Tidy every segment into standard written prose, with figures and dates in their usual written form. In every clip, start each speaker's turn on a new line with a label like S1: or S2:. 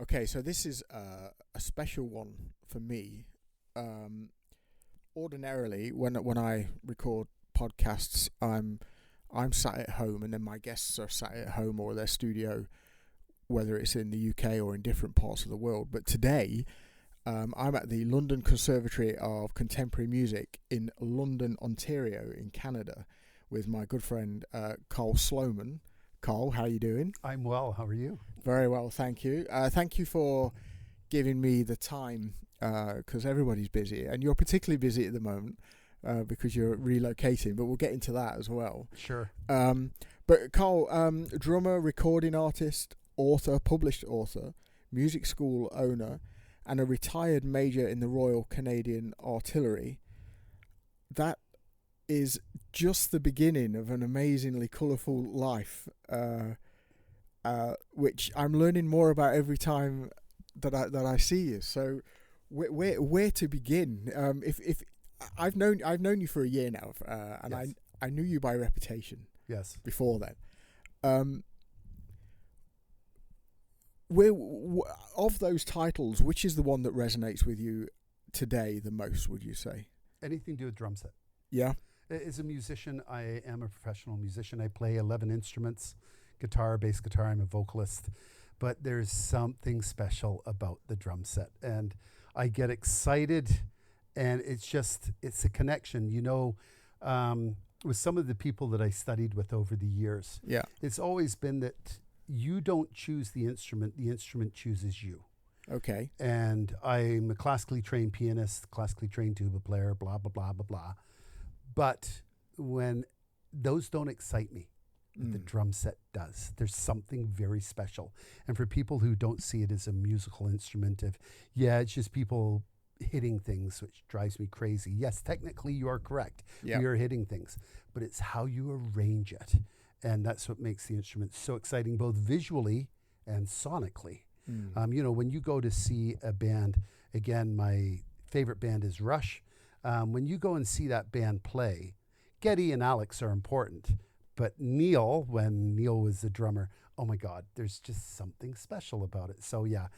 S1: Okay, so this is a special one for me. Ordinarily, when I record podcasts, I'm sat at home, and then my guests are sat at home or their studio, whether it's in the UK or in different parts of the world. But today, I'm at the London Conservatory of Contemporary Music in London, Ontario, in Canada, with my good friend Karl Sloman. Karl, how are you doing?
S2: I'm well. How are you?
S1: Very well, thank you. Thank you for giving me the time, because everybody's busy, and you're particularly busy at the moment because you're relocating, but we'll get into that as well.
S2: Sure.
S1: But Karl, drummer, recording artist, author, published author, music school owner, and a retired major in the Royal Canadian Artillery. That is just the beginning of an amazingly colourful life, which I'm learning more about every time that I see you. So, where to begin? If I've known you for a year now, and yes. I knew you by reputation.
S2: Yes.
S1: Before then, of those titles, which is the one that resonates with you today the most? Would you say
S2: anything to do with drum set?
S1: Yeah.
S2: As a musician, I am a professional musician. I play 11 instruments, guitar, bass guitar. I'm a vocalist. But there's something special about the drum set. And I get excited, and it's a connection. You know, with some of the people that I studied with over the years, it's always been that you don't choose the instrument chooses you.
S1: Okay.
S2: And I'm a classically trained pianist, classically trained tuba player, blah, blah, blah, blah, blah. But when those don't excite me, the drum set does. There's something very special. And for people who don't see it as a musical instrument, it's just people hitting things, which drives me crazy. Yes, technically you are correct.
S1: Yep.
S2: We are hitting things, but it's how you arrange it. And that's what makes the instrument so exciting, both visually and sonically. You know, when you go to see a band, again, my favorite band is Rush. When you go and see that band play, Geddy and Alex are important, but Neil, when Neil was the drummer, oh my God, there's just something special about it. So yeah,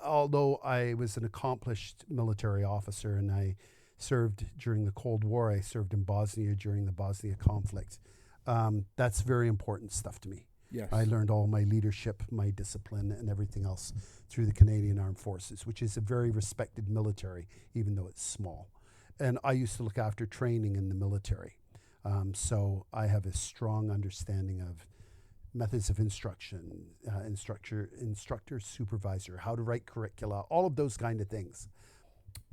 S2: although I was an accomplished military officer and I served during the Cold War, I served in Bosnia during the Bosnia conflict. That's very important stuff to me.
S1: Yes.
S2: I learned all my leadership, my discipline, and everything else through the Canadian Armed Forces, which is a very respected military, even though it's small. And I used to look after training in the military. So I have a strong understanding of methods of instruction, instructor, supervisor, how to write curricula, all of those kind of things.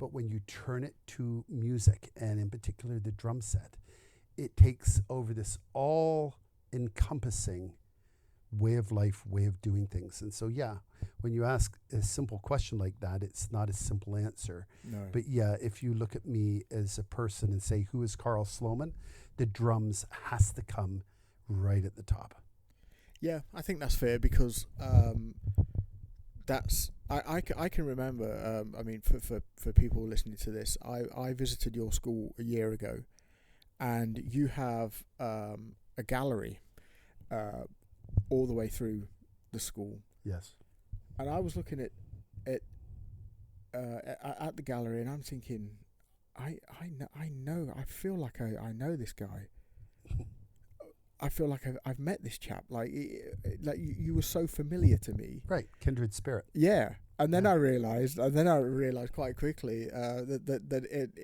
S2: But when you turn it to music, and in particular the drum set, it takes over this all-encompassing way of life, way of doing things. And so, yeah, when you ask a simple question like that, it's not a simple answer.
S1: No.
S2: But yeah, if you look at me as a person and say, who is Karl Sloman? The drums has to come right at the top.
S1: Yeah, I think that's fair, because I can remember, I mean, for people listening to this, I visited your school a year ago, and you have a gallery all the way through the school.
S2: Yes.
S1: And I was looking at the gallery, and I'm thinking, I feel like I know this guy. I feel like I've met this chap. Like you were so familiar to me.
S2: Right, kindred spirit.
S1: Yeah, and then I realized quite quickly that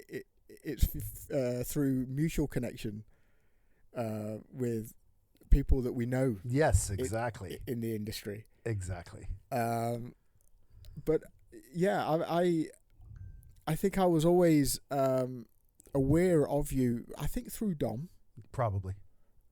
S1: it's through mutual connection with people that we know.
S2: Yes, exactly.
S1: In the industry.
S2: Exactly.
S1: But yeah, I think I was always aware of you. I think through Dom.
S2: Probably.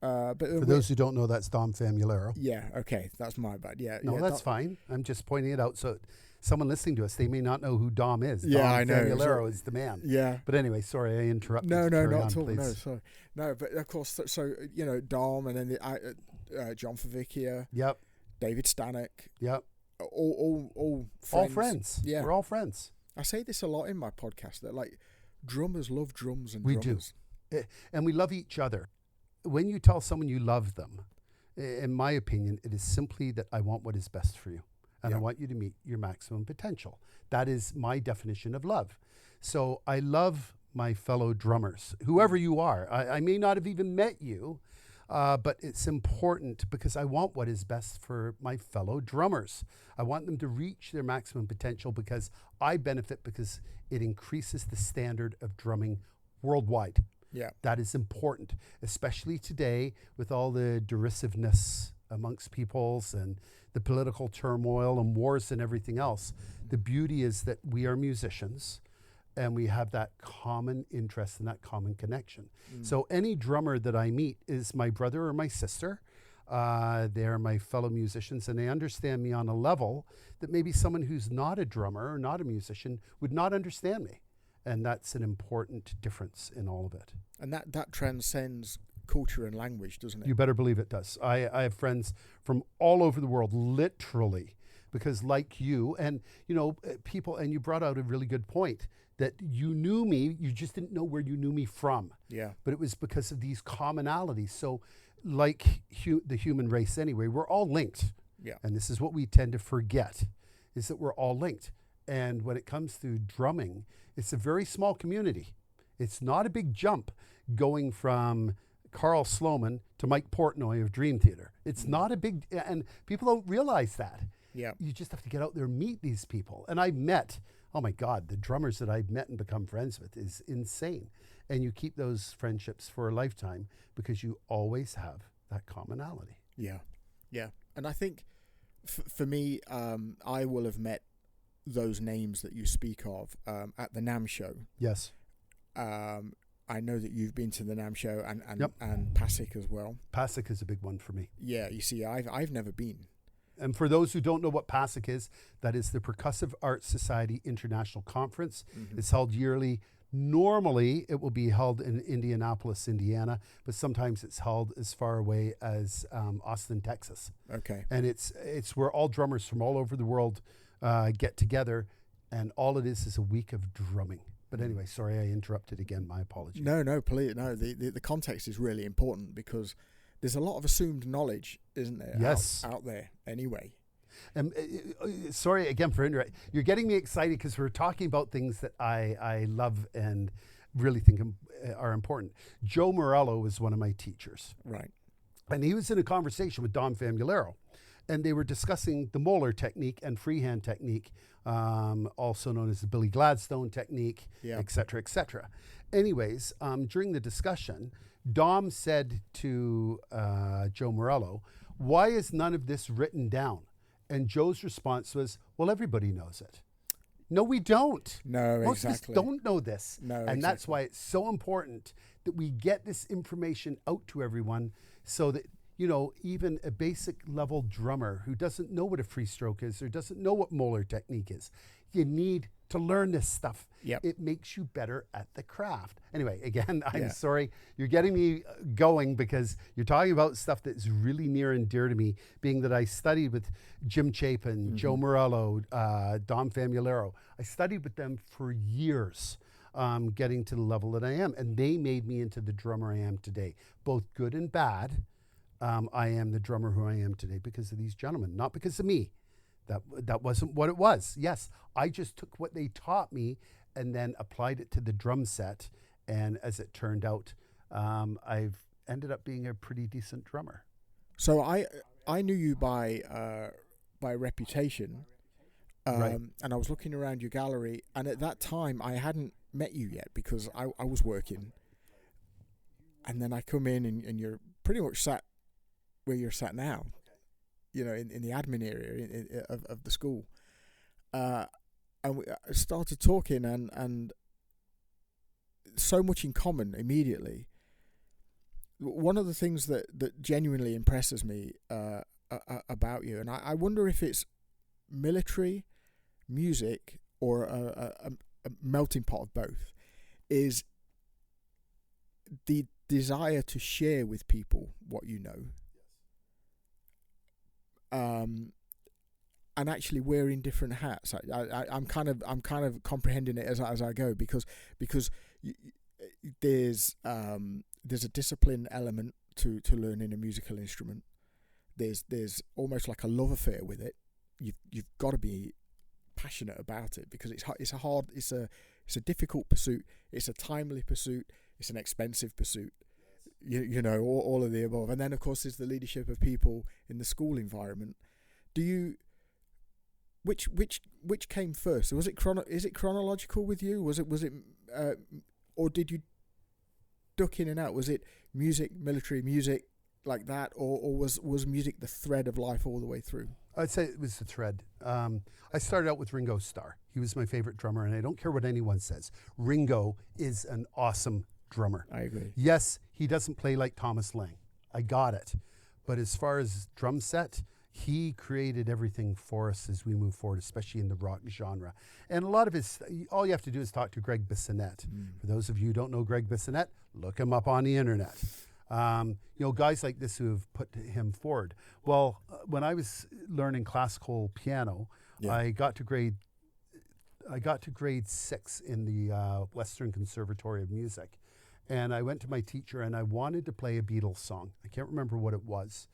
S1: But
S2: for those who don't know, that's Dom Famulero.
S1: Yeah. Okay, that's my bad. Yeah.
S2: No,
S1: yeah,
S2: that's fine. I'm just pointing it out. So someone listeing to us, they may not know who Dom is.
S1: Yeah,
S2: Dom
S1: I know.
S2: Famulero is the man.
S1: Yeah.
S2: But anyway, sorry, I interrupted.
S1: No, not
S2: on,
S1: at all.
S2: please.
S1: No, sorry. No, but of course, so you know, Dom, and then John Favicchia.
S2: Yep.
S1: David Stanek.
S2: Yep.
S1: All friends.
S2: All friends.
S1: Yeah.
S2: We're all friends.
S1: I say this a lot in my podcast, that like drummers love drums and
S2: we
S1: drummers.
S2: do. And we love each other. When you tell someone you love them, in my opinion, it is simply that I want what is best for you. and I want you to meet your maximum potential. That is my definition of love. So I love my fellow drummers, whoever you are. I may not have even met you, but it's important because I want what is best for my fellow drummers. I want them to reach their maximum potential because I benefit, because it increases the standard of drumming worldwide.
S1: Yeah.
S2: That is important, especially today with all the derisiveness amongst peoples and the political turmoil and wars and everything else. The beauty is that we are musicians and we have that common interest and that common connection. So any drummer that I meet is my brother or my sister. They're my fellow musicians, and they understand me on a level that maybe someone who's not a drummer or not a musician would not understand me. And that's an important difference in all of it.
S1: And that transcends culture and language, doesn't it?
S2: You better believe it does. I have friends from all over the world, literally, because like you, and people, and you brought out a really good point, that you knew me, you just didn't know where you knew me from.
S1: Yeah.
S2: But it was because of these commonalities. So like the human race anyway, we're all linked.
S1: Yeah.
S2: And this is what we tend to forget, is that we're all linked. And when it comes to drumming, it's a very small community. It's not a big jump going from Karl Sloman to Mike Portnoy of Dream Theater. It's not a big, and people don't realize that.
S1: Yeah.
S2: You just have to get out there and meet these people. And I've met, oh my God, the drummers that I've met and become friends with is insane. And you keep those friendships for a lifetime because you always have that commonality.
S1: Yeah. Yeah. And I think for me, I will have met those names that you speak of at the NAMM show.
S2: Yes.
S1: I know that you've been to the NAMM show and
S2: Yep.
S1: and PASIC as well.
S2: PASIC is a big one for me.
S1: Yeah, you see, I've never been.
S2: And for those who don't know what PASIC is, that is the Percussive Arts Society International Conference. It's held yearly. Normally, it will be held in Indianapolis, Indiana, but sometimes it's held as far away as Austin, Texas.
S1: Okay.
S2: And it's where all drummers from all over the world get together, and all it is a week of drumming. But anyway, sorry, I interrupted again. My apologies.
S1: No, please, no. The context is really important because there's a lot of assumed knowledge, isn't there?
S2: Yes.
S1: Out there, anyway.
S2: Sorry again for interrupting. You're getting me excited because we're talking about things that I love and really think are important. Joe Morello was one of my teachers.
S1: Right.
S2: And he was in a conversation with Dom Famularo. And they were discussing the Moeller technique and freehand technique, also known as the Billy Gladstone technique, et cetera, et cetera. Anyways, during the discussion, Dom said to Joe Morello, "Why is none of this written down?" And Joe's response was, "Well, everybody knows it." No, we don't.
S1: No,
S2: Most
S1: exactly.
S2: of us don't know this.
S1: No,
S2: and that's why it's so important that we get this information out to everyone so that, even a basic level drummer who doesn't know what a free stroke is or doesn't know what Moeller technique is, you need to learn this stuff.
S1: Yep.
S2: It makes you better at the craft. Anyway, again, I'm
S1: Yeah.
S2: sorry. You're getting me going because you're talking about stuff that's really near and dear to me, being that I studied with Jim Chapin, Joe Morello, Dom Famularo. I studied with them for years, getting to the level that I am. And they made me into the drummer I am today, both good and bad. I am the drummer who I am today because of these gentlemen, not because of me. That wasn't what it was. Yes, I just took what they taught me and then applied it to the drum set. And as it turned out, I've ended up being a pretty decent drummer.
S1: So I knew you by reputation,
S2: Right.
S1: and I was looking around your gallery, and at that time I hadn't met you yet because I was working. And then I come in and you're pretty much sat where you're sat now, in the admin area of the school. And we started talking and so much in common immediately. One of the things that genuinely impresses me about you, and I wonder if it's military, music, or a melting pot of both, is the desire to share with people what you know. And actually wearing different hats. I'm kind of comprehending it as I go because there's a discipline element to learning a musical instrument. There's almost like a love affair with it, you've got to be passionate about it, because it's a difficult pursuit, it's a timely pursuit, it's an expensive pursuit. You know, all of the above. And then of course there's the leadership of people in the school environment. Which came first? Was it is it chronological with you? Was it or did you duck in and out? Was it music, military music like that, or was music the thread of life all the way through?
S2: I'd say it was the thread. I started out with Ringo Starr. He was my favorite drummer, and I don't care what anyone says. Ringo is an awesome drummer.
S1: I agree.
S2: Yes, he doesn't play like Thomas Lang. I got it. But as far as drum set, he created everything for us as we move forward, especially in the rock genre. And a lot of his, all you have to do is talk to Greg Bissonette. For those of you who don't know Greg Bissonette, look him up on the internet. You know, guys like this who have put him forward. Well, when I was learning classical piano, I got to grade 6 in the Western Conservatory of Music. And I went to my teacher and I wanted to play a Beatles song. I can't remember what it was.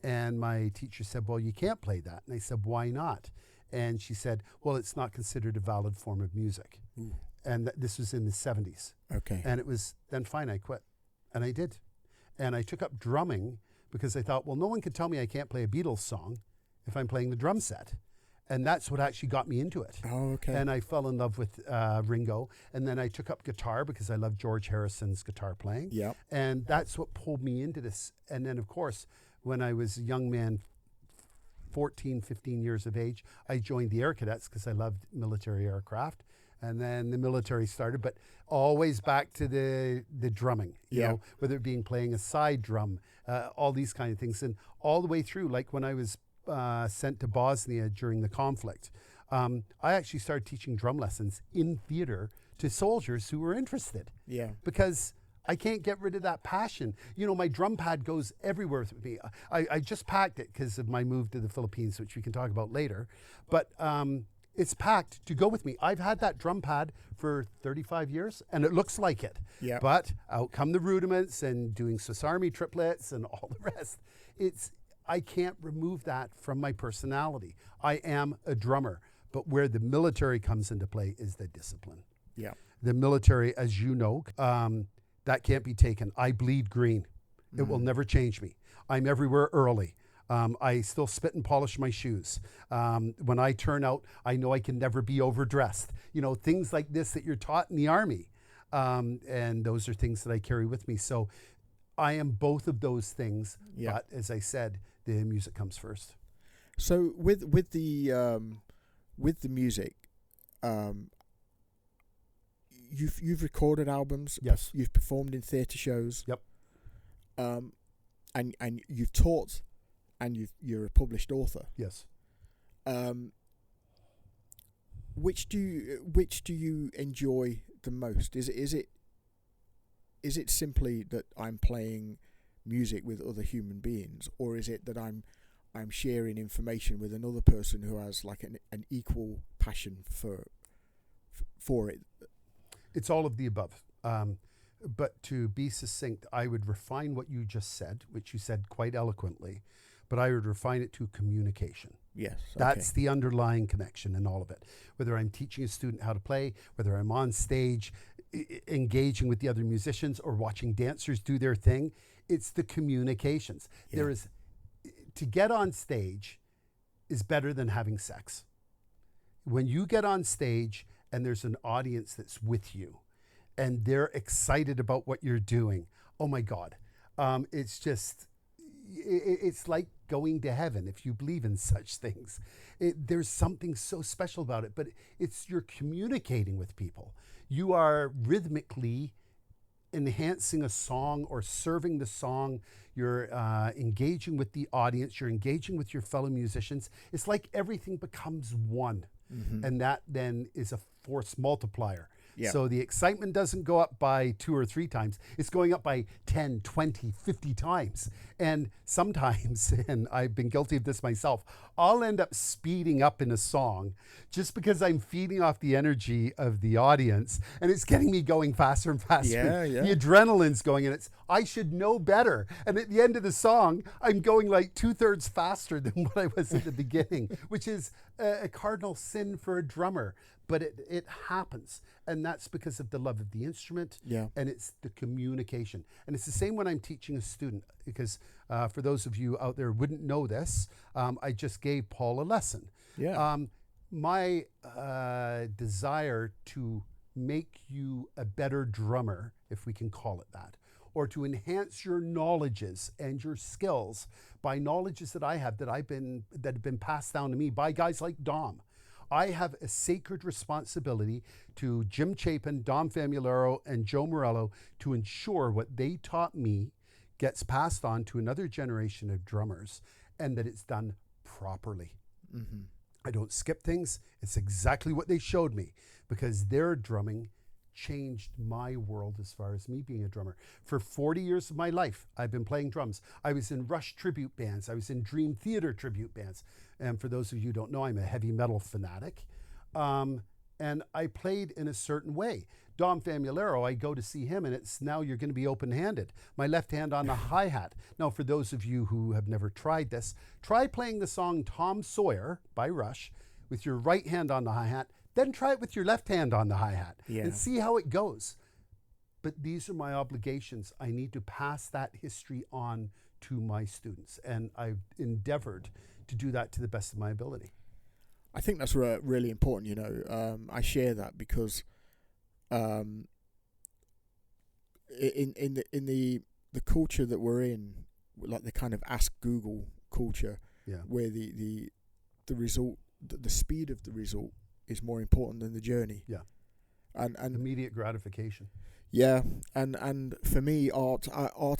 S2: And my teacher said, well, you can't play that. And I said, why not? And she said, well, it's not considered a valid form of music. Ooh. And this was in the 70s.
S1: Okay.
S2: And it was, then fine, I quit. And I did. And I took up drumming because I thought, well, no one can tell me I can't play a Beatles song if I'm playing the drum set. And that's what actually got me into it.
S1: Oh, okay.
S2: And I fell in love with Ringo. And then I took up guitar because I loved George Harrison's guitar playing.
S1: Yeah.
S2: And that's what pulled me into this. And then, of course, when I was a young man, 14, 15 years of age, I joined the Air Cadets because I loved military aircraft. And then the military started, but always back to the drumming, you know, whether it being playing a side drum, all these kind of things. And all the way through, like when I was sent to Bosnia during the conflict, I actually started teaching drum lessons in theater to soldiers who were interested. Yeah. Because I can't get rid of that passion. You know, my drum pad goes everywhere with me. I just packed it because of my move to the Philippines, which we can talk about later. But it's packed to go with me. I've had that drum pad for 35 years, and it looks like it. Yeah. But out come the rudiments and doing Swiss Army triplets and all the rest. I can't remove that from my personality. I am a drummer. But where the military comes into play is the discipline. Yeah. The military, as you know, that can't be taken. I bleed green. It will never change me. I'm everywhere early. I still spit and polish my shoes. When I turn out, I know I can never be overdressed. You know, things like this that you're taught in the Army. And those are things that I carry with me. So I am both of those things. Yeah. But as I said, the music comes first.
S1: So with the music, you've recorded albums.
S2: Yes.
S1: You've performed in theatre shows.
S2: Yep.
S1: And you've taught, and you're a published author.
S2: Yes.
S1: Which do you enjoy the most? Is it simply that I'm playing music with other human beings, or is it that I'm sharing information with another person who has like an equal passion for it?
S2: It's all of the above. But to be succinct, I would refine what you just said, which you said quite eloquently, but I would refine it to communication.
S1: Yes.
S2: That's the underlying connection in all of it. Whether I'm teaching a student how to play, whether I'm on stage, engaging with the other musicians, or watching dancers do their thing, it's the communications. Yeah. To get on stage is better than having sex. When you get on stage and there's an audience that's with you and they're excited about what you're doing, oh my God. It's like going to heaven if you believe in such things. There's something so special about it, but you're communicating with people. You are rhythmically enhancing a song or serving the song. You're engaging with the audience. You're engaging with your fellow musicians. It's like everything becomes one. Mm-hmm. And that then is a force multiplier.
S1: Yeah.
S2: So the excitement doesn't go up by 2 or 3 times. It's going up by 10, 20, 50 times. And sometimes, and I've been guilty of this myself, I'll end up speeding up in a song just because I'm feeding off the energy of the audience, and it's getting me going faster and faster.
S1: Yeah.
S2: The adrenaline's going, and I should know better. And at the end of the song, I'm going like 2/3 faster than what I was at the beginning, which is a cardinal sin for a drummer. But it happens, and that's because of the love of the instrument, and it's the communication. And it's the same when I'm teaching a student, because for those of you out there who wouldn't know this, I just gave Paul a lesson. My desire to make you a better drummer, if we can call it that, or to enhance your knowledges and your skills by knowledges that I have that have been passed down to me by guys like Dom. I have a sacred responsibility to Jim Chapin, Dom Famularo, and Joe Morello to ensure what they taught me gets passed on to another generation of drummers, and that it's done properly. Mm-hmm. I don't skip things. It's exactly what they showed me, because their drumming changed my world as far as me being a drummer. For 40 years of my life, I've been playing drums. I was in Rush tribute bands. I was in Dream Theater tribute bands. And for those of you who don't know, I'm a heavy metal fanatic. And I played in a certain way. Dom Famularo, I go to see him, and it's now you're going to be open-handed. My left hand on the hi-hat. Now, for those of you who have never tried this, try playing the song Tom Sawyer by Rush with your right hand on the hi-hat. Then try it with your left hand on the hi-hat and see how it goes. But these are my obligations. I need to pass that history on to my students, and I've endeavored to do that to the best of my ability.
S1: I think that's really important, you know. I share that because in the culture that we're in, like the kind of Ask Google culture, where the result, the speed of the result is more important than the journey. And
S2: immediate gratification.
S1: And for me, art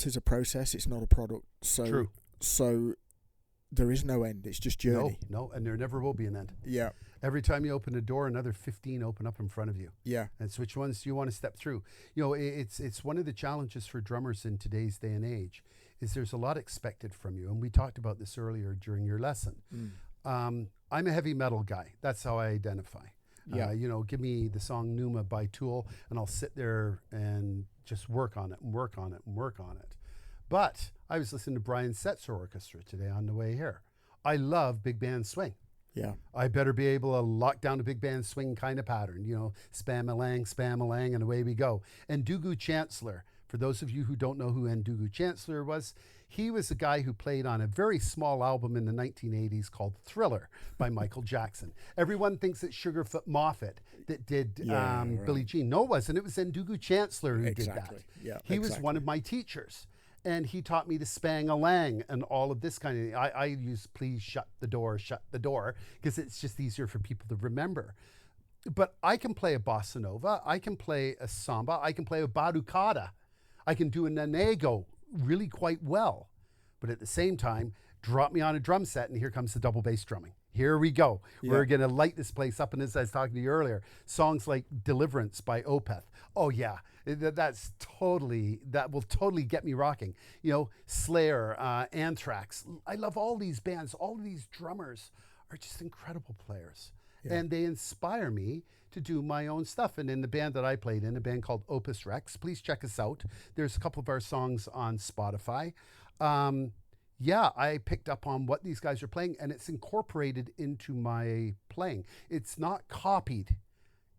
S1: is a process. It's not a product. So
S2: True.
S1: So there is no end. It's just journey.
S2: No, and there never will be an end.
S1: Yeah.
S2: Every time you open a door, another 15 open up in front of you.
S1: Yeah.
S2: And so which ones do you want to step through? You know, it's one of the challenges for drummers in today's day and age is there's a lot expected from you. And we talked about this earlier during your lesson. I'm a heavy metal guy. That's how I identify. You know, give me the song Pneuma by Tool, and I'll sit there and just work on it and work on it and work on it. But I was listening to Brian Setzer Orchestra today on the way here. I love big band swing. I better be able to lock down a big band swing kind of pattern, you know, spam-a-lang, and away we go. And Ndugu Chancellor, for those of you who don't know who Ndugu Chancellor was, he was a guy who played on a very small album in the 1980s called Thriller by Michael Jackson. Everyone thinks it's Sugarfoot Moffett that did Billie Jean. No, it wasn't. It was Ndugu Chancellor who did that. He was one of my teachers. And he taught me to spang-a-lang and all of this kind of thing. I use please shut the door, because it's just easier for people to remember. But I can play a bossa nova. I can play a samba. I can play a batucada. I can do a nanego really quite well. But at the same time, drop me on a drum set, and here comes the double bass drumming. Here we go. We're going to light this place up. And as I was talking to you earlier, songs like Deliverance by Opeth. Oh, yeah. That will totally get me rocking. You know, Slayer, Anthrax. I love all these bands. All of these drummers are just incredible players. And they inspire me to do my own stuff. And in the band that I played in, a band called Opus Rex, please check us out. There's a couple of our songs on Spotify. I picked up on what these guys are playing, and it's incorporated into my playing. It's not copied.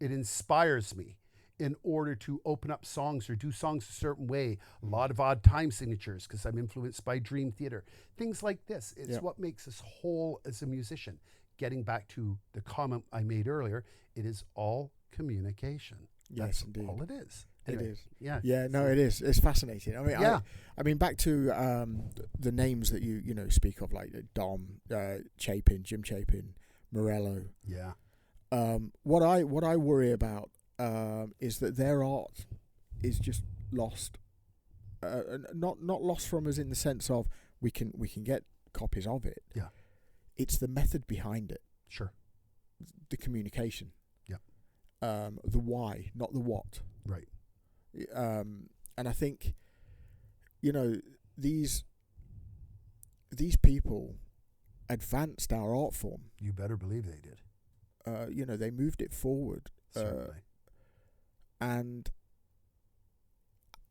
S2: It inspires me in order to open up songs or do songs a certain way. A lot of odd time signatures because I'm influenced by Dream Theater. Things like this. It's what makes us whole as a musician. Getting back to the comment I made earlier, it is all communication.
S1: Yes,
S2: That's
S1: indeed.
S2: all it is.
S1: Anyway, it is.
S2: Yeah.
S1: No, it is. It's fascinating. I mean, I mean, back to the names that you speak of, like Dom, Chapin, Jim Chapin, Morello.
S2: Yeah.
S1: What I worry about is that their art is just lost. Not lost from us in the sense of we can get copies of it.
S2: Yeah.
S1: It's the method behind it.
S2: Sure.
S1: The communication.
S2: Yeah.
S1: the why, not the what.
S2: Right.
S1: And I think, these people advanced our art form.
S2: You better believe they did.
S1: They moved it forward.
S2: Certainly.
S1: And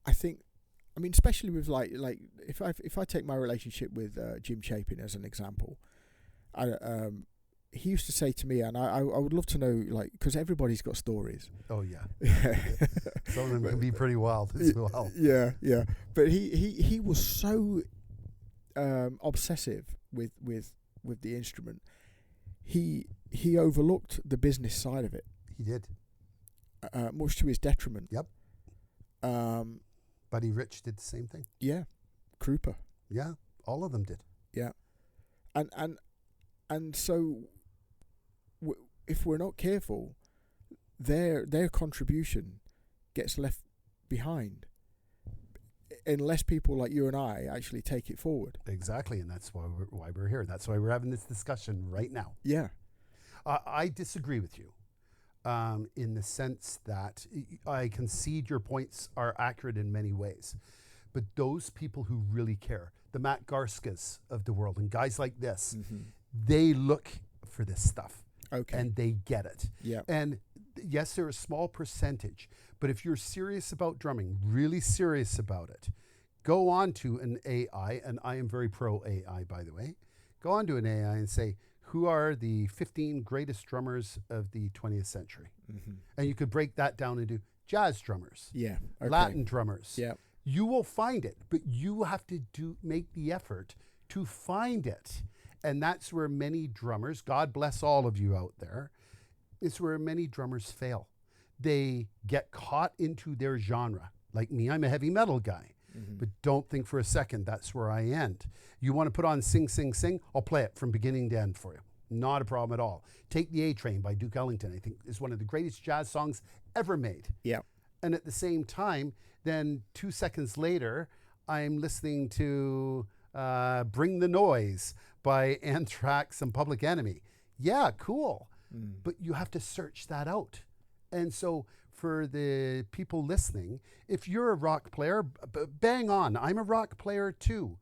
S1: I think, especially with like if I take my relationship with Jim Chapin as an example, he used to say to me, and I would love to know, because everybody's got stories.
S2: Oh yeah. Some of them can be pretty wild as well.
S1: Yeah. But he was so obsessive with the instrument. He overlooked the business side of it.
S2: He did.
S1: Much to his detriment.
S2: Yep. Buddy Rich did the same thing.
S1: Yeah. Krupa.
S2: Yeah. All of them did.
S1: Yeah. And so if we're not careful, their contribution gets left behind unless people like you and I actually take it forward.
S2: Exactly, and that's why we're here. That's why we're having this discussion right now.
S1: Yeah.
S2: I disagree with you in the sense that I concede your points are accurate in many ways. But those people who really care, the Matt Garskas of the world and guys like this, they look for this stuff.
S1: Okay.
S2: And they get it.
S1: Yeah.
S2: And yes, they're a small percentage, but if you're serious about drumming, really serious about it, go on to an AI, and I am very pro AI, by the way. Go on to an AI and say, who are the 15 greatest drummers of the 20th century? And you could break that down into jazz drummers,
S1: yeah, okay.
S2: Latin drummers.
S1: Yeah.
S2: You will find it, but you have to make the effort to find it. And that's where many drummers, God bless all of you out there, is where many drummers fail. They get caught into their genre. Like me, I'm a heavy metal guy. But don't think for a second that's where I end. You want to put on Sing, Sing, Sing? I'll play it from beginning to end for you. Not a problem at all. Take the A Train by Duke Ellington, I think, is one of the greatest jazz songs ever made.
S1: Yeah.
S2: And at the same time, then 2 seconds later, I'm listening to Bring the Noise by Anthrax and Public Enemy. Yeah, cool. But you have to search that out. And so for the people listening, if you're a rock player, bang on. I'm a rock player too.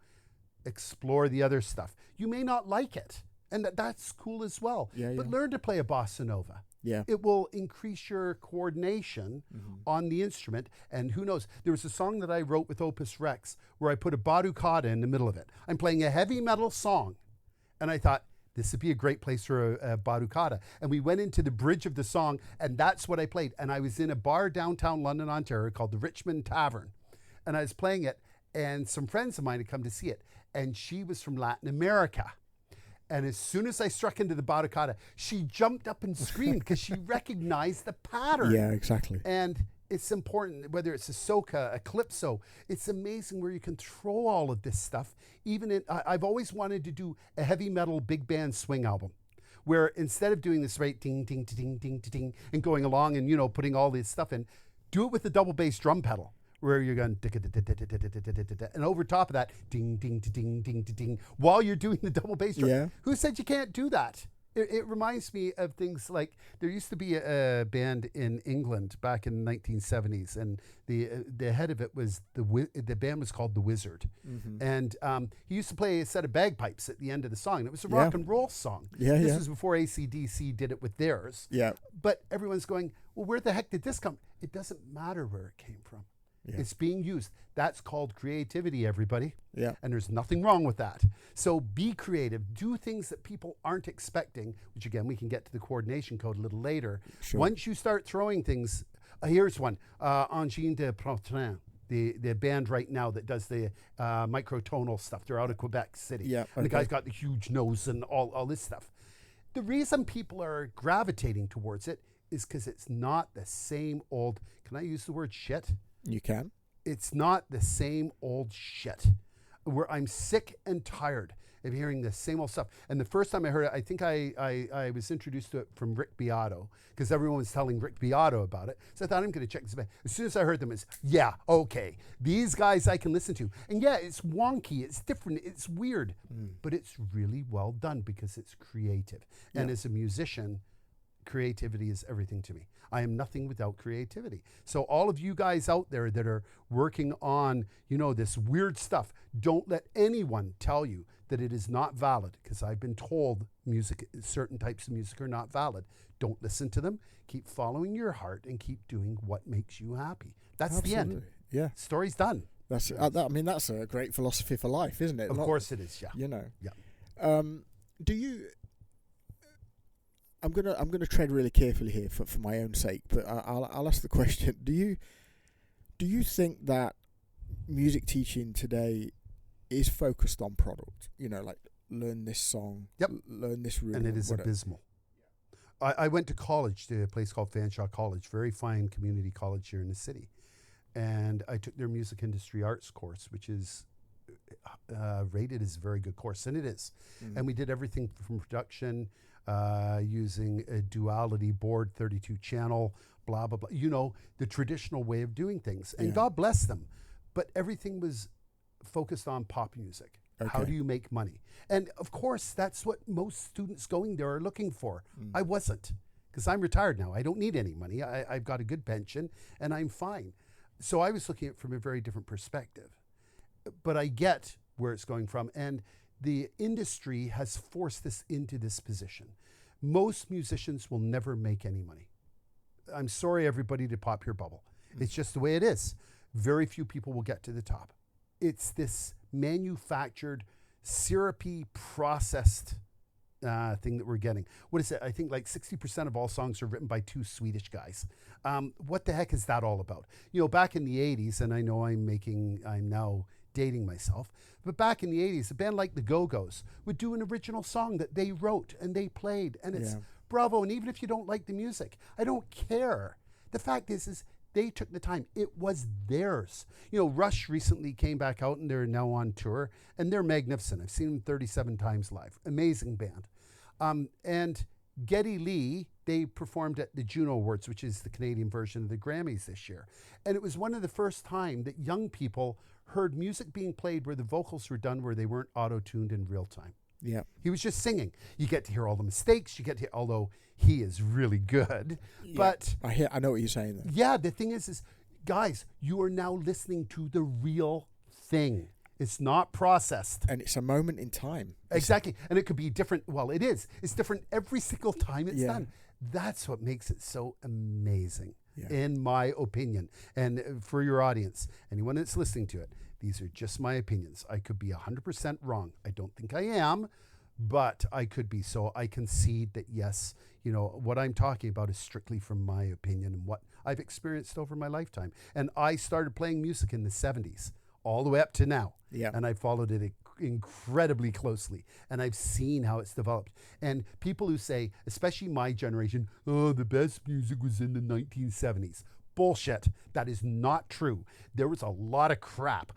S2: Explore the other stuff. You may not like it, and that's cool as well. But learn to play a bossa nova.
S1: Yeah.
S2: It will increase your coordination on the instrument. And who knows? There was a song that I wrote with Opus Rex where I put a baducada in the middle of it. I'm playing a heavy metal song. And I thought, this would be a great place for a baducada. And we went into the bridge of the song, and that's what I played. And I was in a bar downtown London, Ontario called the Richmond Tavern. And I was playing it, and some friends of mine had come to see it. And she was from Latin America. And as soon as I struck into the baducada, she jumped up and screamed because she recognized the pattern.
S1: Yeah, exactly.
S2: And it's important, whether it's a soca, a calypso, it's amazing where you can throw all of this stuff. I've always wanted to do a heavy metal big band swing album where instead of doing this right ding, ding, ding, ding, ding, and going along and, putting all this stuff in, do it with the double bass drum pedal. Where you're going, and over top of that, ding, ding, ding, ding, ding, while you're doing the double bass drum.
S1: Yeah.
S2: Who said you can't do that? It reminds me of things like there used to be a band in England back in the 1970s, and the head of it was the band was called The Wizard, and he used to play a set of bagpipes at the end of the song. And it was a rock and roll song. This was before AC/DC did it with theirs. Yeah. But everyone's going, well, where the heck did this come? It doesn't matter where it came from. Yeah. It's being used. That's called creativity, everybody. Yeah. And there's nothing wrong with that. So be creative. Do things that people aren't expecting, which again, we can get to the coordination code a little later. Sure. Once you start throwing things, here's one, Angine de Printemps, the band right now that does the microtonal stuff. They're out of Quebec City. Yeah. And the guy's got the huge nose and all this stuff. The reason people are gravitating towards it is because it's not the same old, can I use the word shit?
S1: You can.
S2: It's not the same old shit where I'm sick and tired of hearing the same old stuff. And the first time I heard it, I think I was introduced to it from Rick Beato because everyone was telling Rick Beato about it. So I thought, I'm going to check this out. As soon as I heard them, it's, yeah, okay. These guys I can listen to. And yeah, it's wonky, it's different, it's weird, but it's really well done because it's creative. And as a musician, creativity is everything to me. I am nothing without creativity. So all of you guys out there that are working on, this weird stuff, don't let anyone tell you that it is not valid, because I've been told certain types of music are not valid. Don't listen to them. Keep following your heart and keep doing what makes you happy. That's
S1: Absolutely.
S2: the end.
S1: Yeah.
S2: Story's done.
S1: That's a great philosophy for life, isn't it?
S2: Of course it is, yeah.
S1: Yeah. Do you... I'm gonna tread really carefully here for my own sake, but I'll ask the question: Do you think that music teaching today is focused on product? Like learn this song, learn this rhythm,
S2: and it is abysmal. I went to college, to a place called Fanshawe College, very fine community college here in the city, and I took their music industry arts course, which is rated as a very good course, and it is. And we did everything from production. Using a duality board, 32 channel, blah, blah, blah. The traditional way of doing things. And God bless them. But everything was focused on pop music. Okay. How do you make money? And of course, that's what most students going there are looking for. I wasn't, because I'm retired now. I don't need any money. I've got a good pension and I'm fine. So I was looking at it from a very different perspective. But I get where it's going from. And the industry has forced us into this position. Most musicians will never make any money. I'm sorry, everybody, to pop your bubble. It's just the way it is. Very few people will get to the top. It's this manufactured, syrupy, processed thing that we're getting. What is it? I think like 60% of all songs are written by 2 Swedish guys. What the heck is that all about? Back in the 80s, and I know I'm now dating myself, but back in the 80s, a band like the Go-Go's would do an original song that they wrote and they played, and it's bravo. And even if you don't like the music, I don't care. The fact is they took the time. It was theirs. Rush recently came back out, and they're now on tour, and they're magnificent. I've seen them 37 times live. Amazing band. And Geddy Lee, they performed at the Juno Awards, which is the Canadian version of the Grammys this year. And it was one of the first time that young people heard music being played where the vocals were done, where they weren't auto-tuned in real time.
S1: Yeah.
S2: He was just singing. You get to hear all the mistakes. You get to hear, although he is really good. Yeah. But
S1: I know what you're saying there.
S2: Yeah, the thing is, guys, you are now listening to the real thing. It's not processed.
S1: And it's a moment in time.
S2: Exactly. And it could be different. Well, it is. It's different every single time it's done. That's what makes it so amazing, in my opinion. And for your audience, anyone that's listening to it, these are just my opinions. I could be 100% wrong. I don't think I am, but I could be. So I concede that, yes, what I'm talking about is strictly from my opinion and what I've experienced over my lifetime. And I started playing music in the 70s, all the way up to now. Yeah. And I followed it incredibly closely, and I've seen how it's developed. And people who say, especially my generation, the best music was in the 1970s. Bullshit. That is not true. There was a lot of crap.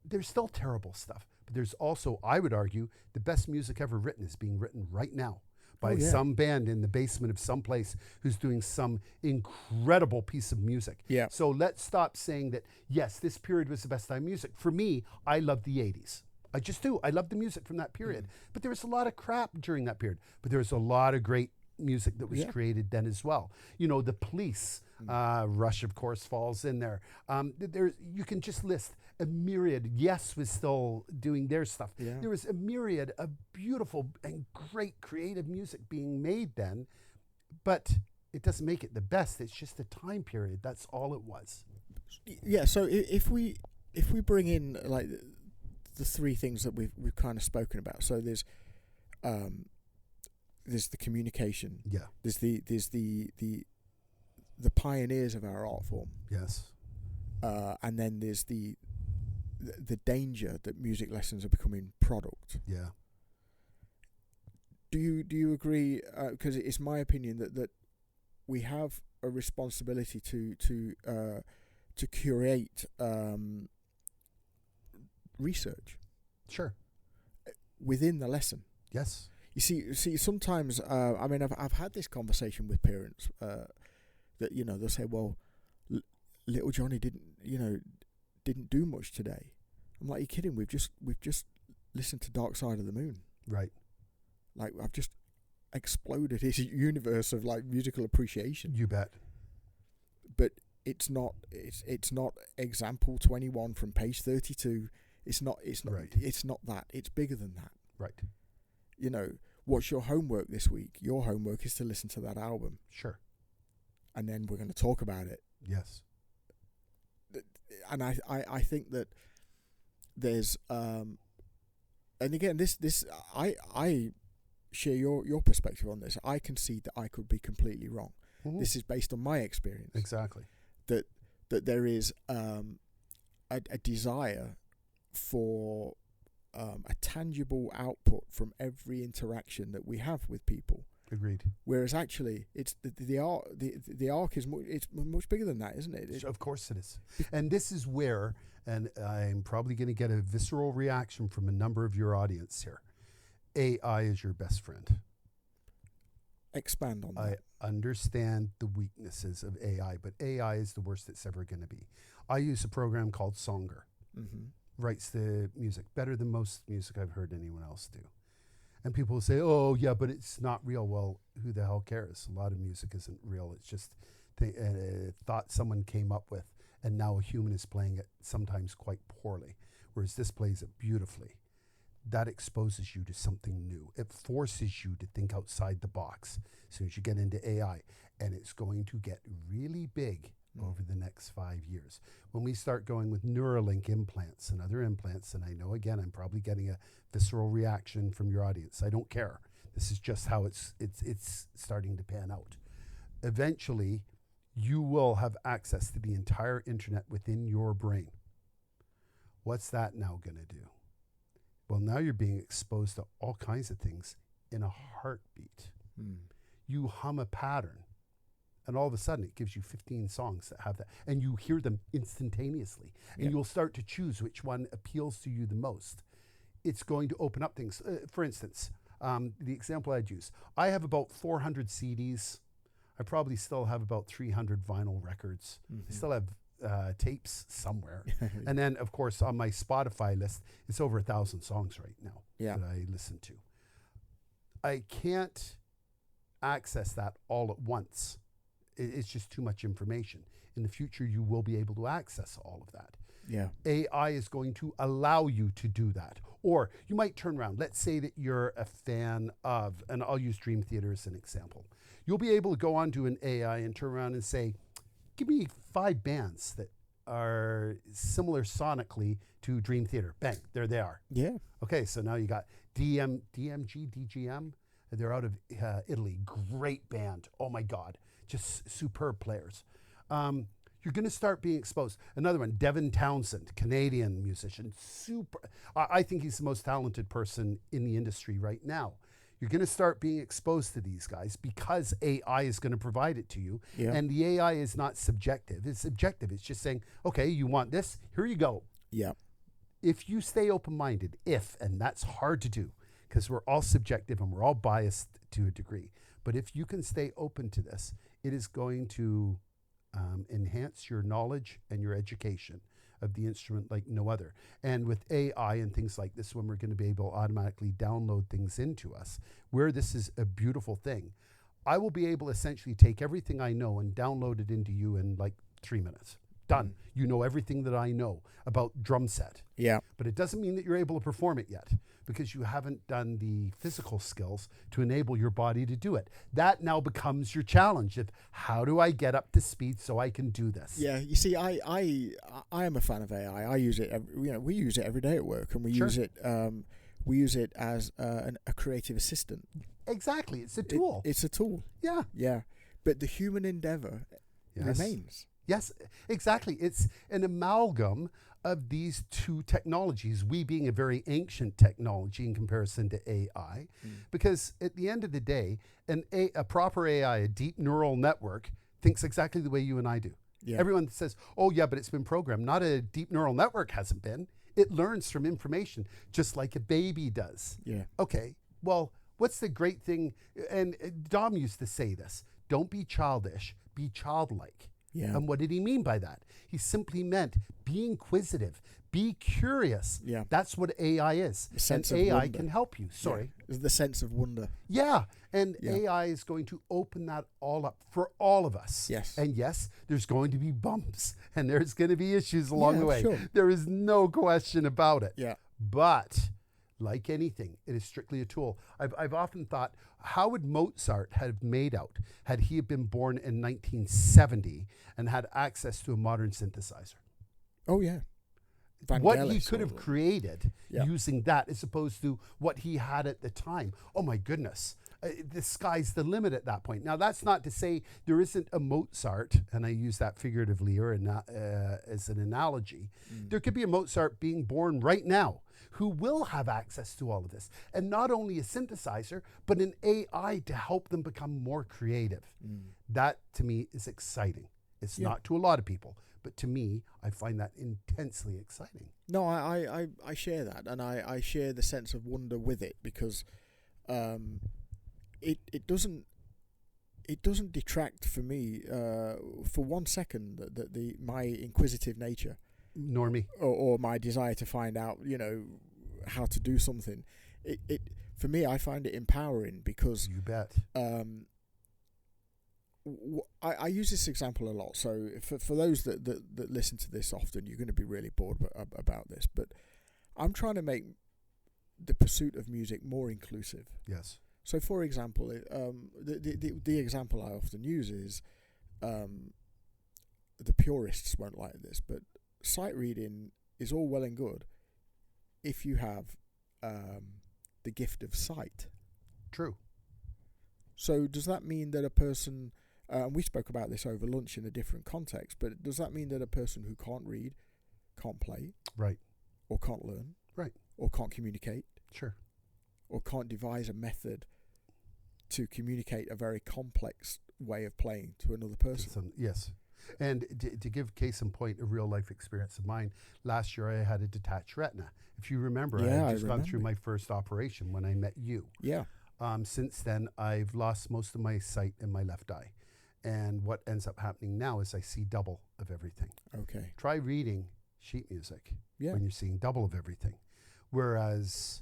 S2: There's still terrible stuff, but there's also, I would argue, the best music ever written is being written right now by some band in the basement of some place who's doing some incredible piece of music. Yeah. So let's stop saying that, yes, this period was the best time music. For me, I love the 80s. I just do. I love the music from that period. But there was a lot of crap during that period. But there was a lot of great music that was created then as well. The Police, Rush, of course, falls in there. You can just list a myriad. Yes was still doing their stuff. Yeah. There was a myriad of beautiful and great creative music being made then, but it doesn't make it the best. It's just a time period. That's all it was.
S1: Yeah. So if we bring in like the 3 things that we've kind of spoken about. So there's the communication. Yeah. There's the pioneers of our art form.
S2: Yes.
S1: And then there's the danger that music lessons are becoming product.
S2: Yeah.
S1: Do you agree? Because it's my opinion that we have a responsibility to curate research.
S2: Sure.
S1: Within the lesson.
S2: Yes.
S1: You see, sometimes I've had this conversation with parents that they'll say, well, little Johnny didn't do much today. I'm like, you're kidding? We've just listened to Dark Side of the Moon.
S2: Right.
S1: Like I've just exploded his universe of like musical appreciation.
S2: You bet.
S1: But it's not example 21 from page 32. It's not
S2: Right.
S1: It's not that. It's bigger than that.
S2: Right.
S1: You know, what's your homework this week? Your homework is to listen to that album.
S2: Sure.
S1: And then we're going to talk about it.
S2: Yes.
S1: And I think that there's and again this I share your perspective on this. I concede that I could be completely wrong.
S2: Mm-hmm.
S1: This is based on my experience.
S2: Exactly.
S1: That there is a desire for a tangible output from every interaction that we have with people.
S2: Agreed.
S1: Whereas actually, it's the arc is it's much bigger than that, isn't it?
S2: Of course it is. And this is where, and I'm probably going to get a visceral reaction from a number of your audience here. AI is your best friend.
S1: Expand on that.
S2: I understand the weaknesses of AI, but AI is the worst it's ever going to be. I use a program called Songer.
S1: Mm-hmm.
S2: Writes the music better than most music I've heard anyone else do. And people will say, oh, yeah, but it's not real. Well, who the hell cares? A lot of music isn't real. It's just a thought someone came up with, and now a human is playing it sometimes quite poorly, whereas this plays it beautifully. That exposes you to something new. It forces you to think outside the box as soon as you get into AI, and it's going to get really big over the next 5 years. When we start going with Neuralink implants and other implants, and I know, again, I'm probably getting a visceral reaction from your audience. I don't care. This is just how it's starting to pan out. Eventually, you will have access to the entire internet within your brain. What's that now going to do? Well, now you're being exposed to all kinds of things in a heartbeat. You hum a pattern, and all of a sudden it gives you 15 songs that have that, and you hear them instantaneously, and you'll start to choose which one appeals to you the most. It's going to open up things. For instance, the example I'd use, I have about 400 CDs. I probably still have about 300 vinyl records.
S1: Mm-hmm.
S2: I still have tapes somewhere. And then, of course, on my Spotify list, it's over 1,000 songs right now that I listen to. I can't access that all at once. It's just too much information. In the future, you will be able to access all of that.
S1: Yeah.
S2: AI is going to allow you to do that. Or you might turn around. Let's say that you're a fan of, and I'll use Dream Theater as an example. You'll be able to go onto an AI and turn around and say, give me 5 bands that are similar sonically to Dream Theater. Bang, there they are.
S1: Yeah.
S2: Okay, so now you got DGM. They're out of Italy. Great band. Oh my God. Just superb players. You're going to start being exposed. Another one, Devin Townsend, Canadian musician. Super. I think he's the most talented person in the industry right now. You're going to start being exposed to these guys because AI is going to provide it to you. Yeah. And the AI is not subjective. It's objective. It's just saying, okay, you want this? Here you go.
S1: Yeah.
S2: If you stay open-minded, and that's hard to do because we're all subjective and we're all biased to a degree. But if you can stay open to this, it is going to enhance your knowledge and your education of the instrument like no other. And with AI and things like this, when we're going to be able to automatically download things into us, where this is a beautiful thing, I will be able to essentially take everything I know and download it into you in like 3 minutes. Done. You know everything that I know about drum set.
S1: Yeah.
S2: But it doesn't mean that you're able to perform it yet because you haven't done the physical skills to enable your body to do it. That now becomes your challenge of how do I get up to speed so I can do this?
S1: Yeah, you see, I am a fan of AI. I use it. We use it every day at work, and we use it as a creative assistant.
S2: Exactly, it's a tool.
S1: It's a tool.
S2: Yeah,
S1: yeah. But the human endeavor remains.
S2: Yes, exactly. It's an amalgam of these two technologies, we being a very ancient technology in comparison to AI, because at the end of the day, a proper AI, a deep neural network, thinks exactly the way you and I do. Yeah. Everyone says, oh yeah, but it's been programmed. Not a deep neural network hasn't been. It learns from information just like a baby does.
S1: Yeah.
S2: Okay, well, what's the great thing? And Dom used to say this, don't be childish, be childlike.
S1: Yeah.
S2: And what did he mean by that? He simply meant be inquisitive, be curious.
S1: Yeah.
S2: That's what AI is.
S1: The sense
S2: and
S1: of
S2: AI
S1: wonder.
S2: can help you. Sorry.
S1: Yeah. The sense of wonder.
S2: Yeah. And
S1: Yeah.
S2: AI is going to open that all up for all of us.
S1: Yes.
S2: And yes, there's going to be bumps and there's going to be issues along the way.
S1: Sure.
S2: There is no question about it.
S1: Yeah.
S2: But like anything, it is strictly a tool. I've often thought, how would Mozart have made out had he been born in 1970 and had access to a modern synthesizer?
S1: Oh, yeah.
S2: What he could have created
S1: Yeah.
S2: using that as opposed to what he had at the time. Oh my goodness. The sky's the limit at that point. Now, that's not to say there isn't a Mozart, and I use that figuratively or as an analogy. There could be a Mozart being born right now who will have access to all of this. And not only a synthesizer, but an AI to help them become more creative. That, to me, is exciting. It's not to a lot of people, but to me, I find that intensely exciting.
S1: No, I share that, and I share the sense of wonder with it, because it doesn't detract for me for 1 second that my inquisitive nature,
S2: Nor me.
S1: or my desire to find out, how to do something. It for me, I find it empowering, because
S2: You bet.
S1: I use this example a lot. So for those that listen to this often, you're going to be really bored about this, but I'm trying to make the pursuit of music more inclusive.
S2: Yes.
S1: So, for example, the example I often use is, the purists won't like this, but sight reading is all well and good if you have the gift of sight.
S2: True.
S1: So does that mean that a person, and we spoke about this over lunch in a different context, but does that mean that a person who can't read, can't play,
S2: Right.
S1: or can't learn,
S2: Right.
S1: or can't communicate,
S2: Sure.
S1: or can't devise a method to communicate a very complex way of playing to another person?
S2: Yes. And to give case in point, a real life experience of mine, last year I had a detached retina. If you remember, I had just gone through my first operation when I met you.
S1: Yeah.
S2: Since then, I've lost most of my sight in my left eye. And what ends up happening now is I see double of everything.
S1: Okay.
S2: Try reading sheet music
S1: Yeah.
S2: when you're seeing double of everything. Whereas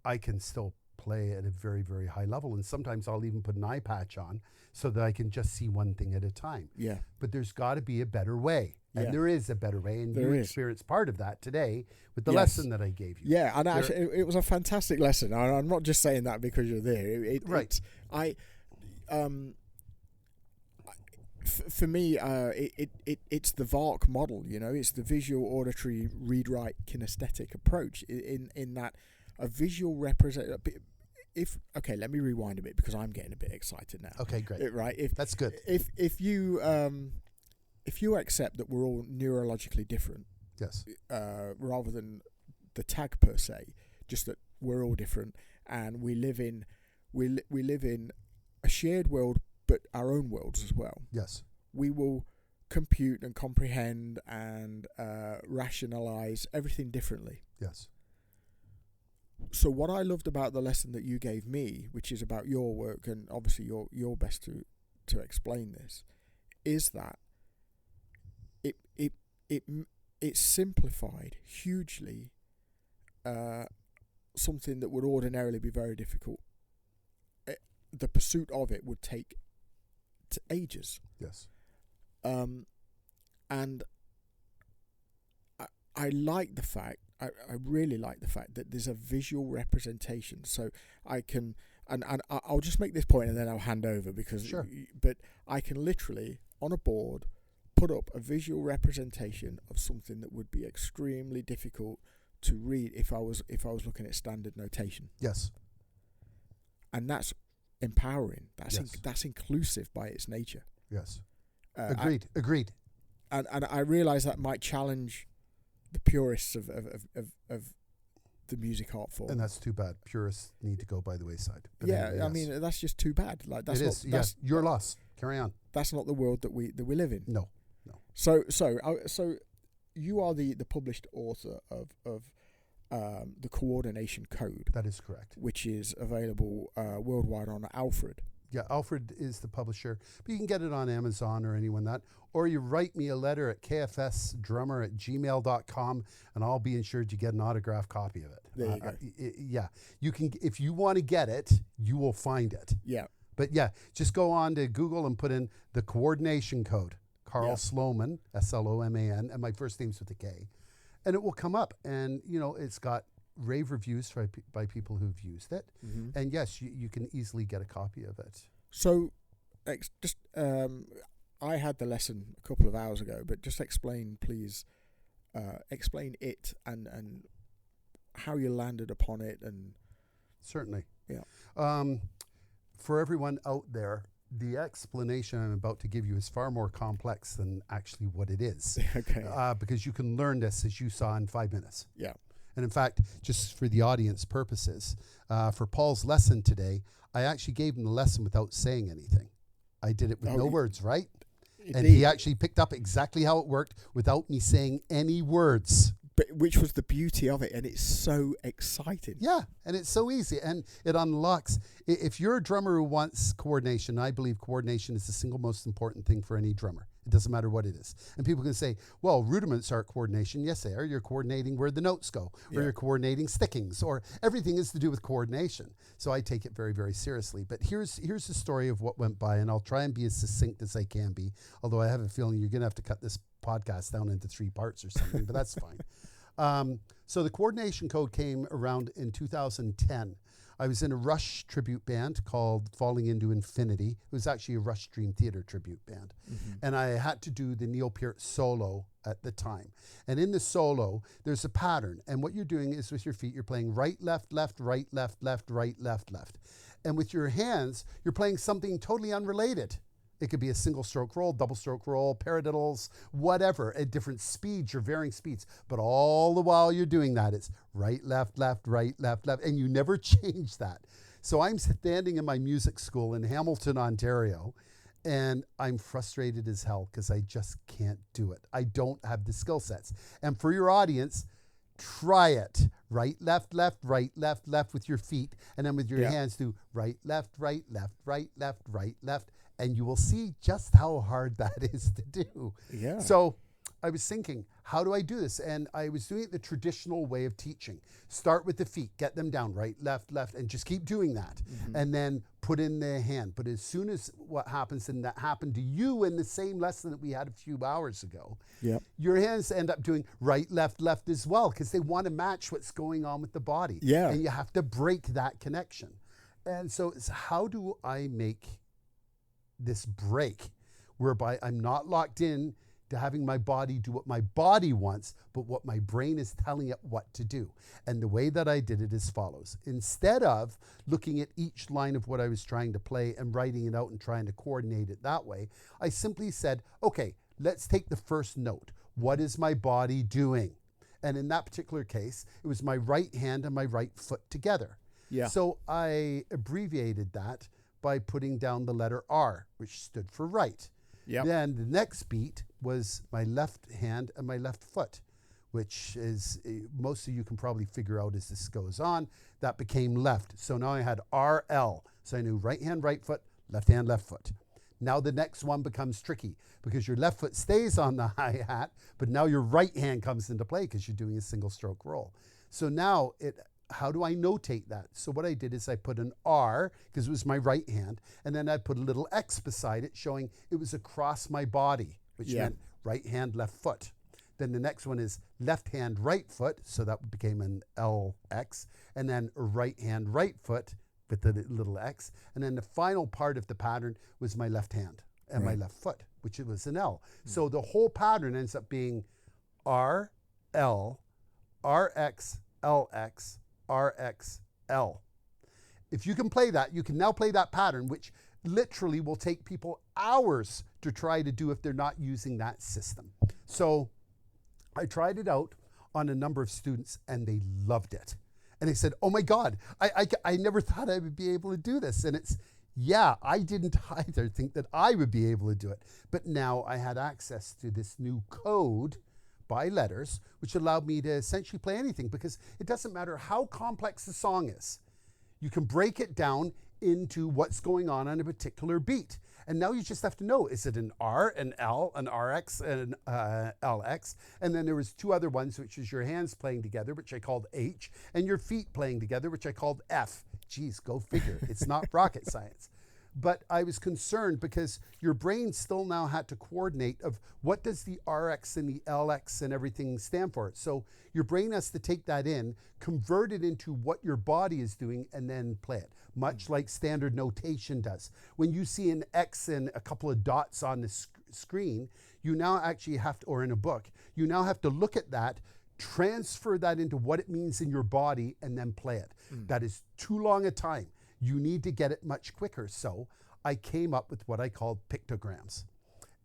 S2: I can still play at a very, very high level. And sometimes I'll even put an eye patch on so that I can just see one thing at a time.
S1: Yeah.
S2: But there's got to be a better way. And
S1: Yeah.
S2: there is a better way. And
S1: There
S2: you
S1: is.
S2: experienced part of that today with the
S1: Yes.
S2: lesson that I gave you.
S1: Yeah, and actually, it was a fantastic lesson. I'm not just saying that because you're there.
S2: Right.
S1: For me, it's the VARC model. It's the visual, auditory, read, write, kinesthetic approach. In that, a visual represent. Okay, let me rewind a bit because I'm getting a bit excited now.
S2: Okay, great.
S1: Right.
S2: That's good.
S1: If you accept that we're all neurologically different,
S2: Yes.
S1: rather than the tag per se, just that we're all different and we live in a shared world, but our own worlds as well.
S2: Yes.
S1: We will compute and comprehend and rationalize everything differently.
S2: Yes.
S1: So what I loved about the lesson that you gave me, which is about your work, and obviously your best to explain this, is that it simplified hugely something that would ordinarily be very difficult. The pursuit of it would take ages.
S2: Yes.
S1: And I like the fact, I really like the fact that there's a visual representation. So I can, and I'll just make this point and then I'll hand over because,
S2: Sure.
S1: But I can literally on a board put up a visual representation of something that would be extremely difficult to read if I was looking at standard notation.
S2: Yes.
S1: And that's empowering. That's
S2: Yes.
S1: that's inclusive by its nature.
S2: Yes. Agreed.
S1: And I realise that might challenge the purists of the music art form.
S2: And that's too bad. Purists need to go by the wayside. But
S1: Yeah,
S2: anyway,
S1: I
S2: yes.
S1: mean that's just too bad. Like that's
S2: it
S1: not
S2: is. Yes. Your loss. Carry on.
S1: that's not the world that we live in.
S2: No.
S1: So you are the published author of the Coordination Code,
S2: That is correct.
S1: which is available worldwide on Alfred.
S2: Yeah, Alfred is the publisher, but you can get it on Amazon or anyone that, or you write me a letter at kfsdrummer@gmail.com and I'll be ensured you get an autographed copy of it.
S1: There you go.
S2: Yeah, you can, if you want to get it, you will find it.
S1: Yeah.
S2: But yeah, just go on to Google and put in the coordination code, Karl Sloman, Sloman, and my first name's with a K, and it will come up. And, you know, it's got rave reviews by people who've used it.
S1: Mm-hmm.
S2: And yes, you can easily get a copy of it.
S1: So, I had the lesson a couple of hours ago, but just explain, please, explain it and how you landed upon it. And
S2: certainly.
S1: Yeah.
S2: For everyone out there, the explanation I'm about to give you is far more complex than actually what it is.
S1: Okay.
S2: Because you can learn this, as you saw, in 5 minutes.
S1: Yeah.
S2: And in fact, just for the audience purposes, for Paul's lesson today, I actually gave him the lesson without saying anything. I did it with no words, right?
S1: Indeed.
S2: And he actually picked up exactly how it worked without me saying any words.
S1: But which was the beauty of it, and it's so exciting.
S2: Yeah, and it's so easy, and it unlocks. If you're a drummer who wants coordination, I believe coordination is the single most important thing for any drummer. It doesn't matter what it is. And people can say, well, rudiments aren't coordination. Yes, they are. You're coordinating where the notes go, or you're coordinating stickings, or everything is to do with coordination. So I take it very, very seriously. But here's the story of what went by, and I'll try and be as succinct as I can be, although I have a feeling you're going to have to cut this podcast down into 3 parts or something, but that's fine. So the coordination code came around in 2010. I was in a Rush tribute band called Falling Into Infinity. It was actually a Rush Dream Theater tribute band. Mm-hmm. And I had to do the Neil Peart solo at the time. And in the solo, there's a pattern. And what you're doing is with your feet, you're playing right, left, left, right, left, left, right, left, left. And with your hands, you're playing something totally unrelated. It could be a single stroke roll, double stroke roll, paradiddles, whatever, at different speeds, or varying speeds. But all the while you're doing that, it's right, left, right, left, and you never change that. So I'm standing in my music school in Hamilton, Ontario, and I'm frustrated as hell because I just can't do it. I don't have the skill sets. And for your audience, try it. Right, left, right, left with your feet, and then with your hands do right, left, right, left. And you will see just how hard that is to do. Yeah. So I was thinking, how do I do this? And I was doing it the traditional way of teaching. Start with the feet, get them down, right, left, and just keep doing that. Mm-hmm. And then put in the hand. But as soon as what happens, and that happened to you in the same lesson that we had a few hours ago, your hands end up doing right, left as well, because they want to match what's going on with the body. Yeah. And you have to break that connection. And so it's how do I make this break whereby I'm not locked in to having my body do what my body wants, but what my brain is telling it what to do. And the way that I did it is follows. Instead of looking at each line of what I was trying to play and writing it out and trying to coordinate it that way, I simply said, okay, let's take the first note. What is my body doing? And in that particular case, it was my right hand and my right foot together. Yeah. So I abbreviated that by putting down the letter R, which stood for right. Yep. Then the next beat was my left hand and my left foot, which is, most of you can probably figure out as this goes on, that became left. So now I had RL. So I knew right hand, right foot, left hand, left foot. Now the next one becomes tricky because your left foot stays on the hi-hat, but now your right hand comes into play because you're doing a single stroke roll. So now how do I notate that? So what I did is I put an R, because it was my right hand, and then I put a little X beside it showing it was across my body, which meant right hand, left foot. Then the next one is left hand, right foot, so that became an LX, and then right hand, right foot with the little X, and then the final part of the pattern was my left hand and my left foot, which was an L. So the whole pattern ends up being R, L, RX, LX, RXL. If you can play that, you can now play that pattern, which literally will take people hours to try to do if they're not using that system. So I tried it out on a number of students and they loved it. And they said, oh my God, I never thought I would be able to do this. And it's, I didn't either think that I would be able to do it. But now I had access to this new code by letters, which allowed me to essentially play anything, because it doesn't matter how complex the song is. You can break it down into what's going on a particular beat. And now you just have to know, is it an R, an L, an RX, and an LX? And then there was two other ones, which is your hands playing together, which I called H, and your feet playing together, which I called F. Geez, go figure. It's not rocket science. But I was concerned because your brain still now had to coordinate of what does the RX and the LX and everything stand for. So your brain has to take that in, convert it into what your body is doing, and then play it, much like standard notation does. When you see an X and a couple of dots on the screen, you now actually have to, or in a book, you now have to look at that, transfer that into what it means in your body, and then play it. That is too long a time. You need to get it much quicker. So I came up with what I called pictograms,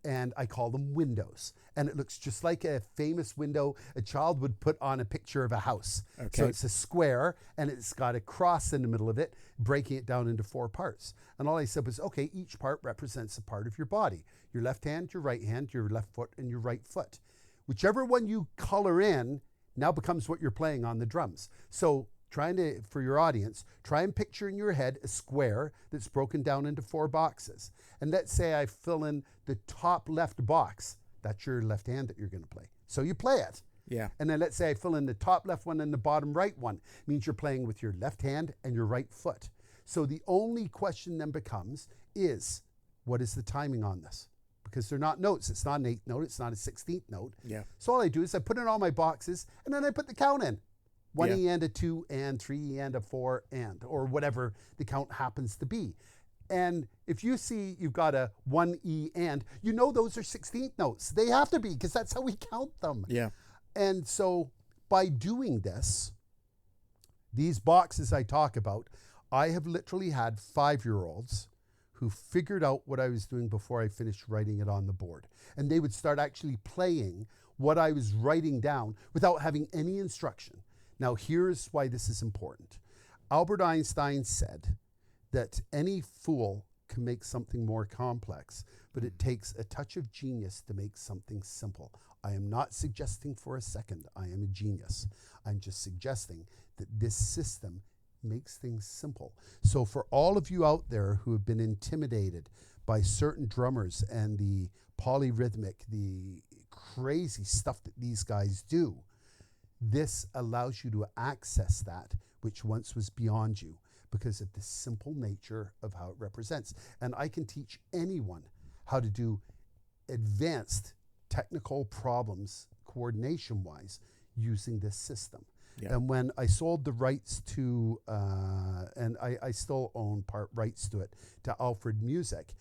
S2: and I call them windows. And it looks just like a famous window a child would put on a picture of a house. Okay. So it's a square, and it's got a cross in the middle of it, breaking it down into 4 parts. And all I said was, okay, each part represents a part of your body. Your left hand, your right hand, your left foot, and your right foot. Whichever one you color in now becomes what you're playing on the drums. So for your audience, try and picture in your head a square that's broken down into 4 boxes. And let's say I fill in the top left box. That's your left hand that you're going to play. So you play it.
S1: Yeah.
S2: And then let's say I fill in the top left one and the bottom right one. It means you're playing with your left hand and your right foot. So the only question then becomes is, what is the timing on this? Because they're not notes. It's not an 8th note. It's not a 16th note.
S1: Yeah.
S2: So all I do is I put in all my boxes, and then I put the count in. 1 E and a 2 and 3 E and a 4 and, or whatever the count happens to be. And if you see you've got a 1 E and, you know those are 16th notes. They have to be, because that's how we count them.
S1: Yeah.
S2: And so by doing this, these boxes I talk about, I have literally had 5-year-olds who figured out what I was doing before I finished writing it on the board. And they would start actually playing what I was writing down without having any instruction. Now, here's why this is important. Albert Einstein said that any fool can make something more complex, but it takes a touch of genius to make something simple. I am not suggesting for a second I am a genius. I'm just suggesting that this system makes things simple. So for all of you out there who have been intimidated by certain drummers and the polyrhythmic, the crazy stuff that these guys do, this allows you to access that which once was beyond you because of the simple nature of how it represents. And I can teach anyone how to do advanced technical problems coordination-wise using this system. Yeah. And when I sold the rights to, and I still own part rights to it, to Alfred Music,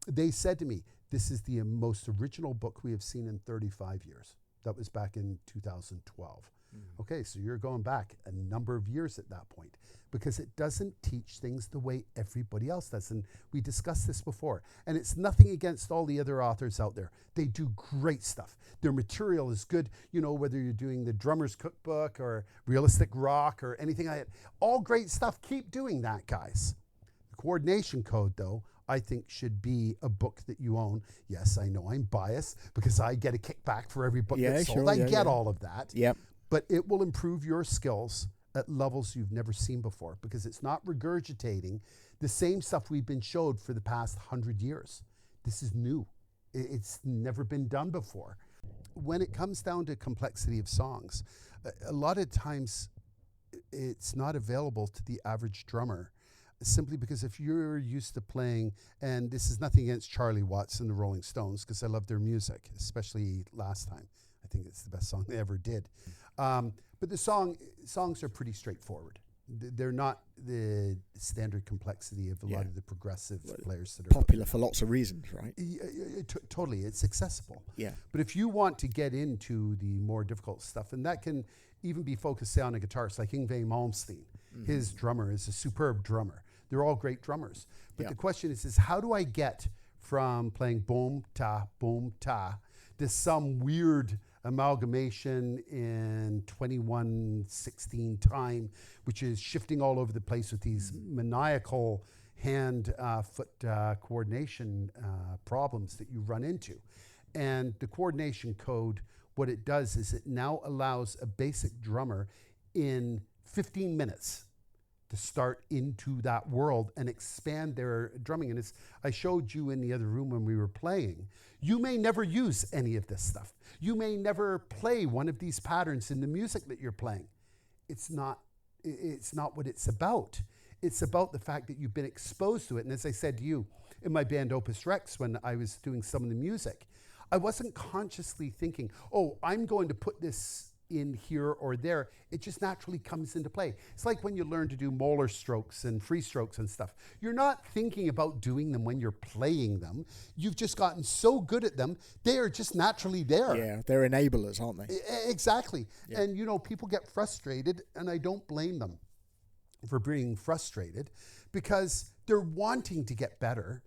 S2: they said to me, this is the most original book we have seen in 35 years. That was back in 2012. Okay, so you're going back a number of years at that point because it doesn't teach things the way everybody else does. And we discussed this before. And it's nothing against all the other authors out there. They do great stuff. Their material is good, you know, whether you're doing the Drummer's Cookbook or Realistic Rock or anything like that. All great stuff. Keep doing that, guys. The Coordination Code, though, I think should be a book that you own. Yes, I know I'm biased because I get a kickback for every book that's sold. I get all of that.
S1: Yep.
S2: But it will improve your skills at levels you've never seen before because it's not regurgitating the same stuff we've been showed for the past 100 years. This is new. It's never been done before. When it comes down to complexity of songs, a lot of times it's not available to the average drummer simply because if you're used to playing, and this is nothing against Charlie Watts and the Rolling Stones because I love their music, especially last time. I think it's the best song they ever did. But the songs are pretty straightforward. They're not the standard complexity of a lot of the progressive players that are
S1: popular for lots of reasons, right?
S2: Totally, it's accessible.
S1: Yeah.
S2: But if you want to get into the more difficult stuff, and that can even be focused on a guitarist like Yngwie Malmsteen, his drummer is a superb drummer. They're all great drummers. But the question is how do I get from playing boom ta to some weird amalgamation in 21/16 time, which is shifting all over the place with these maniacal hand-foot coordination problems that you run into. And the Coordination Code, what it does is it now allows a basic drummer in 15 minutes to start into that world and expand their drumming. And as I showed you in the other room when we were playing, you may never use any of this stuff. You may never play one of these patterns in the music that you're playing. It's not what it's about. It's about the fact that you've been exposed to it. And as I said to you, in my band Opus Rex, when I was doing some of the music, I wasn't consciously thinking, oh, I'm going to put this in here or there. It just naturally comes into play. It's like when you learn to do molar strokes and free strokes and stuff. You're not thinking about doing them when you're playing them. You've just gotten so good at them, they are just naturally there.
S1: Yeah, they're enablers, aren't they?
S2: Exactly.
S1: Yeah.
S2: And, you know, people get frustrated, and I don't blame them for being frustrated because they're wanting to get better,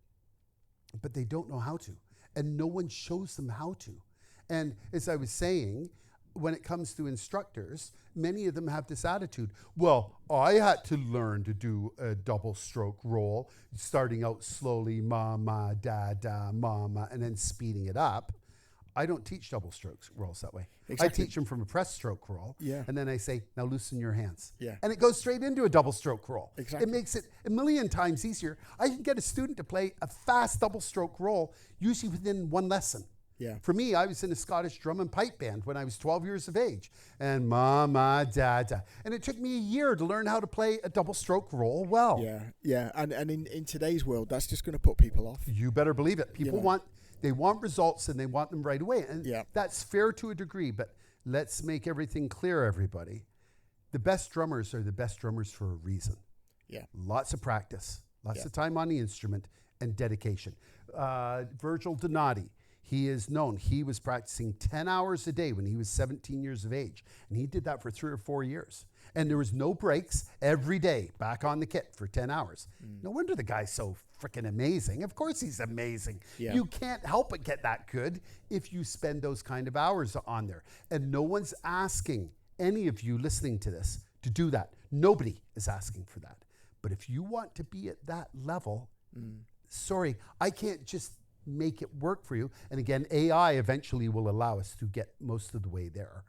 S2: but they don't know how to. And no one shows them how to. And as I was saying, when it comes to instructors, many of them have this attitude. Well, I had to learn to do a double stroke roll, starting out slowly, ma, ma, da, da, ma, ma, and then speeding it up. I don't teach double strokes rolls that way.
S1: Exactly.
S2: I teach them from a press stroke roll.
S1: Yeah.
S2: And then I say, now loosen your hands.
S1: Yeah.
S2: And it goes straight into a double stroke roll.
S1: Exactly.
S2: It makes it a million times easier. I can get a student to play a fast double stroke roll, usually within one lesson.
S1: Yeah.
S2: For me, I was in a Scottish drum and pipe band when I was 12 years of age. And ma, ma, da, da. And it took me a year to learn how to play a double stroke roll well.
S1: Yeah, yeah. And in today's world, that's just going to put people off.
S2: You better believe it. People want results, and they want them right away. And
S1: Yeah.
S2: that's fair to a degree, but let's make everything clear, everybody. The best drummers are the best drummers for a reason.
S1: Yeah.
S2: Lots of practice, lots
S1: Yeah.
S2: of time on the instrument, and dedication. Virgil Donati, he is known. He was practicing 10 hours a day when he was 17 years of age. And he did that for 3 or 4 years. And there was no breaks, every day, back on the kit for 10 hours. No wonder the guy's so freaking amazing. Of course he's amazing.
S1: Yeah.
S2: You can't help but get that good if you spend those kind of hours on there. And no one's asking any of you listening to this to do that. Nobody is asking for that. But if you want to be at that level, sorry, I can't just make it work for you. And again, AI eventually will allow us to get most of the way there.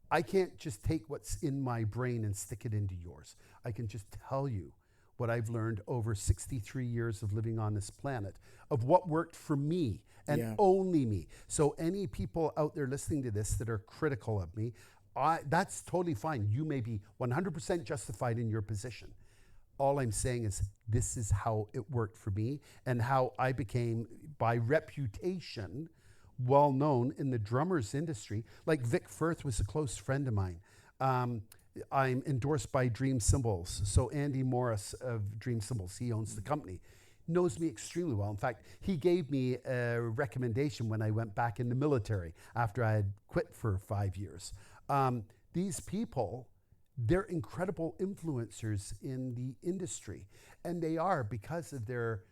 S2: I can't just take what's in my brain and stick it into yours. I can just tell you what I've learned over 63 years of living on this planet, of what worked for me and only me. So any people out there listening to this that are critical of me, that's totally fine. You may be 100% justified in your position. All I'm saying is this is how it worked for me and how I became, by reputation, well known in the drummers industry. Like Vic Firth was a close friend of mine. I'm endorsed by Dream Cymbals. So Andy Morris of Dream Cymbals, he owns the company, knows me extremely well. In fact, he gave me a recommendation when I went back in the military after I had quit for 5 years. These people, they're incredible influencers in the industry. And they are because of their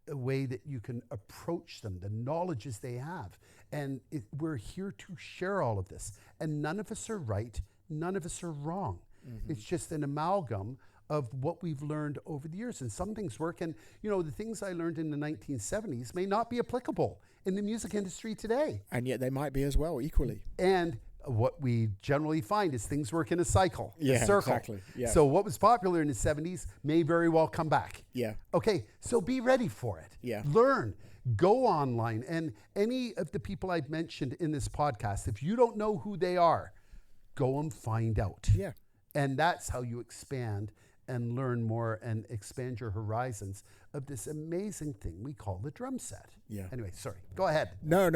S2: way that you can approach them, the knowledges they have. And we're here to share all of this. And none of us are right, none of us are wrong. It's just an amalgam of what we've learned over the years. And some things work. And, you know, the things I learned in the 1970s may not be applicable in the music industry today.
S1: And yet they might be as well, equally.
S2: And what we generally find is things work in a cycle, a circle.
S1: Exactly. Yeah.
S2: So what was popular in the 70s may very well come back.
S1: Yeah.
S2: Okay, so be ready for it.
S1: Yeah.
S2: Learn. Go online. And any of the people I've mentioned in this podcast, if you don't know who they are, go and find out.
S1: Yeah.
S2: And that's how you expand and learn more and expand your horizons of this amazing thing we call the drum set.
S1: Yeah.
S2: Anyway, sorry. Go ahead.
S1: No,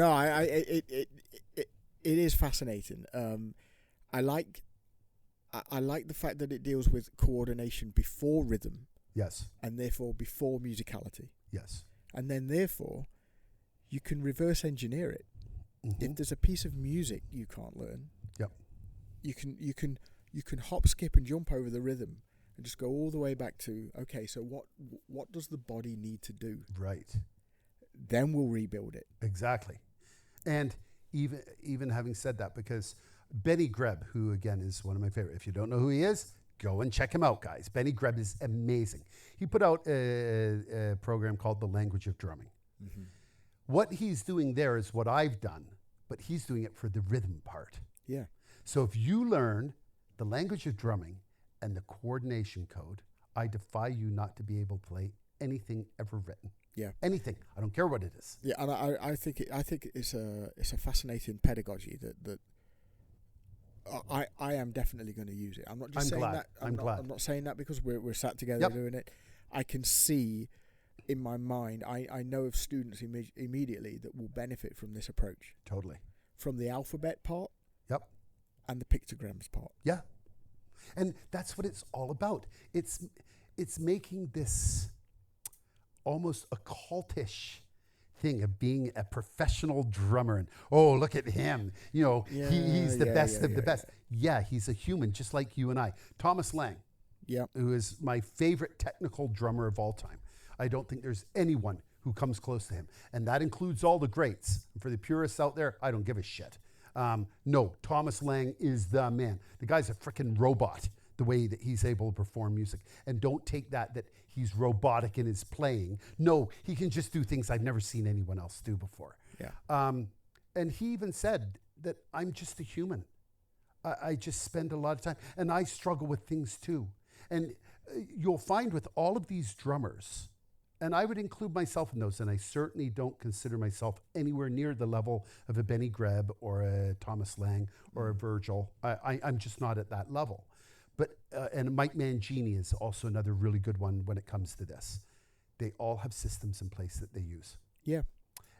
S1: it is fascinating. I like the fact that it deals with coordination before rhythm.
S2: Yes.
S1: And therefore before musicality.
S2: Yes.
S1: And then therefore you can reverse engineer it. If there's a piece of music you can't learn, you can hop, skip and jump over the rhythm and just go all the way back to, okay, so what does the body need to do?
S2: Right.
S1: Then we'll rebuild it.
S2: Exactly. And even having said that, because Benny Greb, who again is one of my favorite, if you don't know who he is, go and check him out, guys. Benny Greb is amazing. He put out a program called The Language of Drumming. What he's doing there is what I've done, but he's doing it for the rhythm part.
S1: Yeah.
S2: So if you learn the language of drumming and the coordination code, I defy you not to be able to play anything ever written.
S1: Yeah.
S2: Anything. I don't care what it is.
S1: Yeah, and I think it's a fascinating pedagogy that I am definitely going to use it. I'm not just saying that. I'm not saying that because we're sat together doing it. I can see in my mind. I know of students immediately that will benefit from this approach.
S2: Totally.
S1: From the alphabet part.
S2: Yep.
S1: And the pictograms part.
S2: Yeah. And that's what it's all about. It's making this almost a cultish thing of being a professional drummer, and look at him, he's the best of the best. Yeah, he's a human just like you and I. Thomas Lang, who is my favorite technical drummer of all time. I don't think there's anyone who comes close to him, and that includes all the greats. And for the purists out there, I don't give a shit. No, Thomas Lang is the man. The guy's a freaking robot, the way that he's able to perform music. And don't take that he's robotic in his playing. No, he can just do things I've never seen anyone else do before.
S1: Yeah.
S2: And he even said that I'm just a human. I just spend a lot of time, and I struggle with things too. And you'll find with all of these drummers, and I would include myself in those, and I certainly don't consider myself anywhere near the level of a Benny Greb or a Thomas Lang or a Virgil. I'm just not at that level. But and Mike Mangini is also another really good one when it comes to this. They all have systems in place that they use.
S1: Yeah.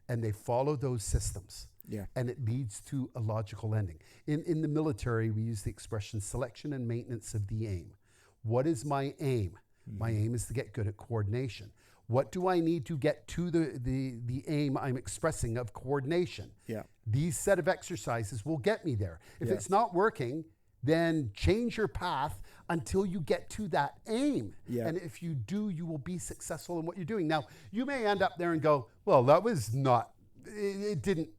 S2: And they follow those systems.
S1: Yeah.
S2: And it leads to a logical ending. In the military, we use the expression selection and maintenance of the aim. What is my aim? Mm-hmm. My aim is to get good at coordination. What do I need to get to the aim I'm expressing of coordination?
S1: Yeah.
S2: These set of exercises will get me there. If it's not working, then change your path until you get to that aim. Yeah. And if you do, you will be successful in what you're doing. Now, you may end up there and go, well, that was not, it didn't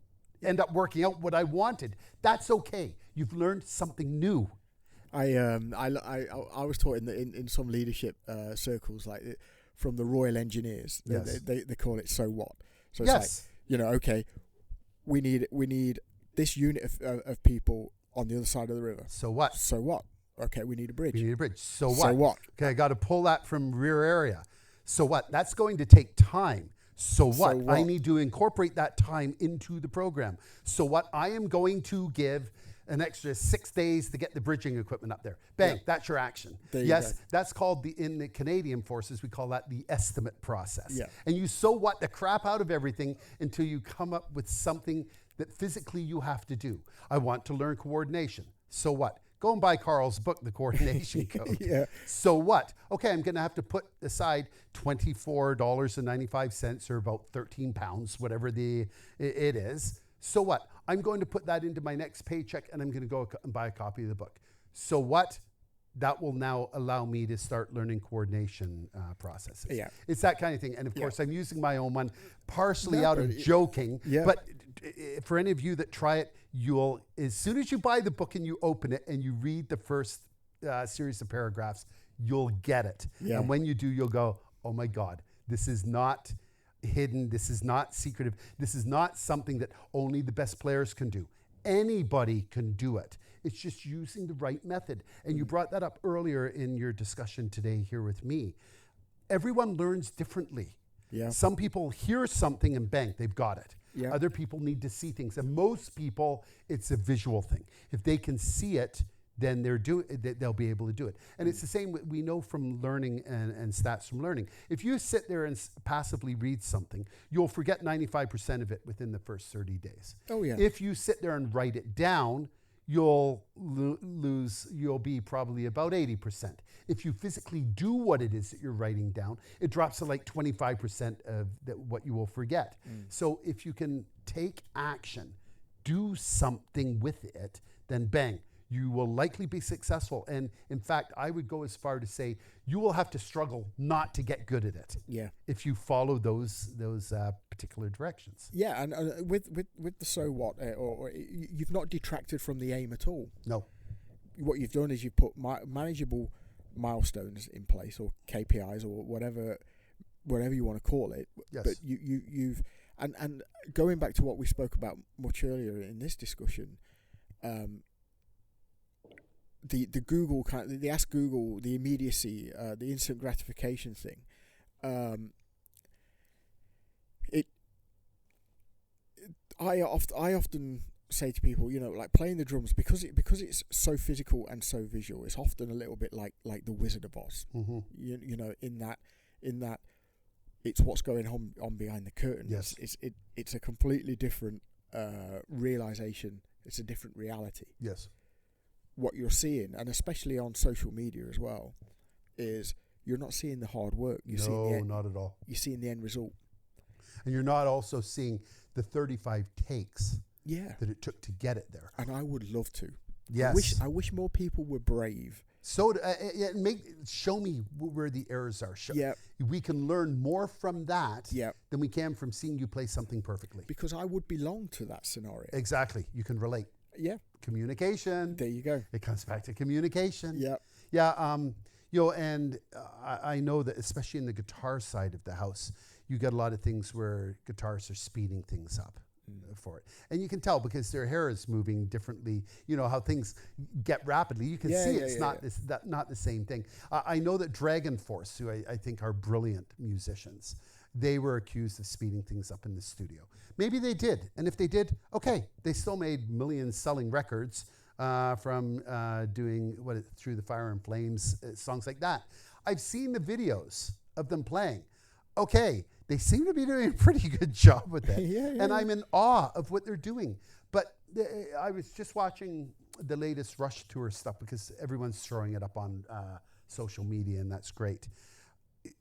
S2: end up working out what I wanted. That's okay. You've learned something new.
S1: I was taught in some leadership circles, like from the Royal Engineers.
S2: Yes.
S1: They call it so what. So it's like, okay, we need this unit of people on the other side of the river.
S2: So what?
S1: So what? Okay, we need a bridge.
S2: We need a bridge. So what?
S1: So what?
S2: Okay, I got to pull that from rear area. So what? That's going to take time. So what?
S1: So what?
S2: I need to incorporate that time into the program. So what? I am going to give an extra 6 days to get the bridging equipment up there. Bang, that's your action. Yes, that's called in the Canadian forces, we call that the estimate process.
S1: Yeah.
S2: And you so what the crap out of everything until you come up with something that physically you have to do. I want to learn coordination. So what? Go and buy Karl's book, The Coordination Code.
S1: Yeah.
S2: So what? Okay, I'm going to have to put aside $24.95 or about 13 pounds, whatever it is. So what? I'm going to put that into my next paycheck and I'm going to go and buy a copy of the book. So what? That will now allow me to start learning coordination processes.
S1: Yeah.
S2: It's that kind of thing. And of course, I'm using my own one partially out of joking.
S1: Yeah.
S2: But for any of you that try it, you'll, as soon as you buy the book and you open it and you read the first series of paragraphs, you'll get it.
S1: Yeah.
S2: And when you do, you'll go, oh my God, this is not hidden. This is not secretive. This is not something that only the best players can do. Anybody can do it. It's just using the right method. And you brought that up earlier in your discussion today here with me. Everyone learns differently.
S1: Yeah.
S2: Some people hear something and bang, they've got it.
S1: Yeah.
S2: Other people need to see things. And most people, it's a visual thing. If they can see it, then they'll be able to do it. And it's the same we know from learning and stats from learning. If you sit there and passively read something, you'll forget 95% of it within the first 30 days.
S1: Oh, yeah.
S2: If you sit there and write it down, you'll be probably about 80%. If you physically do what it is that you're writing down, it drops to like 25% of what you will forget. So if you can take action, do something with it, then bang, you will likely be successful. And in fact, I would go as far to say you will have to struggle not to get good at it.
S1: Yeah.
S2: If you follow those particular directions.
S1: Yeah, and with the so what, or you've not detracted from the aim at all.
S2: No.
S1: What you've done is you've put manageable milestones in place, or KPIs, or whatever you want to call it.
S2: Yes.
S1: But you've and going back to what we spoke about much earlier in this discussion, the Google the Ask Google, the immediacy, the instant gratification thing. I often say to people, like playing the drums, because it's so physical and so visual, it's often a little bit like the Wizard of Oz.
S2: Mm-hmm.
S1: In that it's what's going on behind the curtain.
S2: Yes.
S1: It's a completely different realization. It's a different reality.
S2: Yes.
S1: What you're seeing, and especially on social media as well, is you're not seeing the hard work.
S2: Not at all.
S1: You're seeing the end result.
S2: And you're not also seeing the 35 takes that it took to get it there.
S1: And I would love to.
S2: Yes.
S1: I wish more people were brave.
S2: So show me where the errors are. We can learn more from that than we can from seeing you play something perfectly.
S1: Because I would belong to that scenario.
S2: Exactly. You can relate.
S1: Yeah.
S2: Communication.
S1: There you go.
S2: It comes back to communication.
S1: Yeah.
S2: Yeah. And I know that especially in the guitar side of the house, you get a lot of things where guitarists are speeding things up for it. And you can tell because their hair is moving differently. You know how things get rapidly. You can see it's not the same thing. I know that Dragon Force, who I think are brilliant musicians, they were accused of speeding things up in the studio. Maybe they did. And if they did, okay, they still made millions selling records from doing Through the Fire and Flames, songs like that. I've seen the videos of them playing. Okay, they seem to be doing a pretty good job with it. And I'm in awe of what they're doing. But I was just watching the latest Rush tour stuff because everyone's throwing it up on social media, and that's great.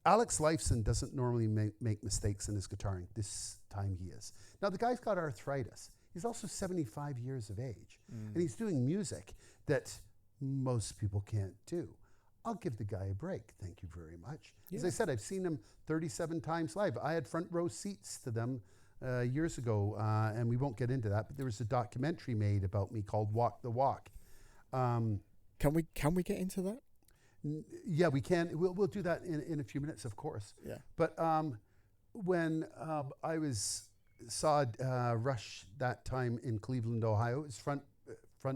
S2: Alex Lifeson doesn't normally make mistakes in his guitaring. This time he is. Now, the guy's got arthritis. He's also 75 years of age. And he's doing music that most people can't do. I'll give the guy a break. Thank you very much. As I said, I've seen him 37 times live. I had front row seats to them years ago, and we won't get into that, but there was a documentary made about me called Walk the Walk.
S1: Can we get into that?
S2: Yeah, we can. We'll do that in a few minutes, of course.
S1: Yeah.
S2: But when I saw Rush that time in Cleveland, Ohio, it was front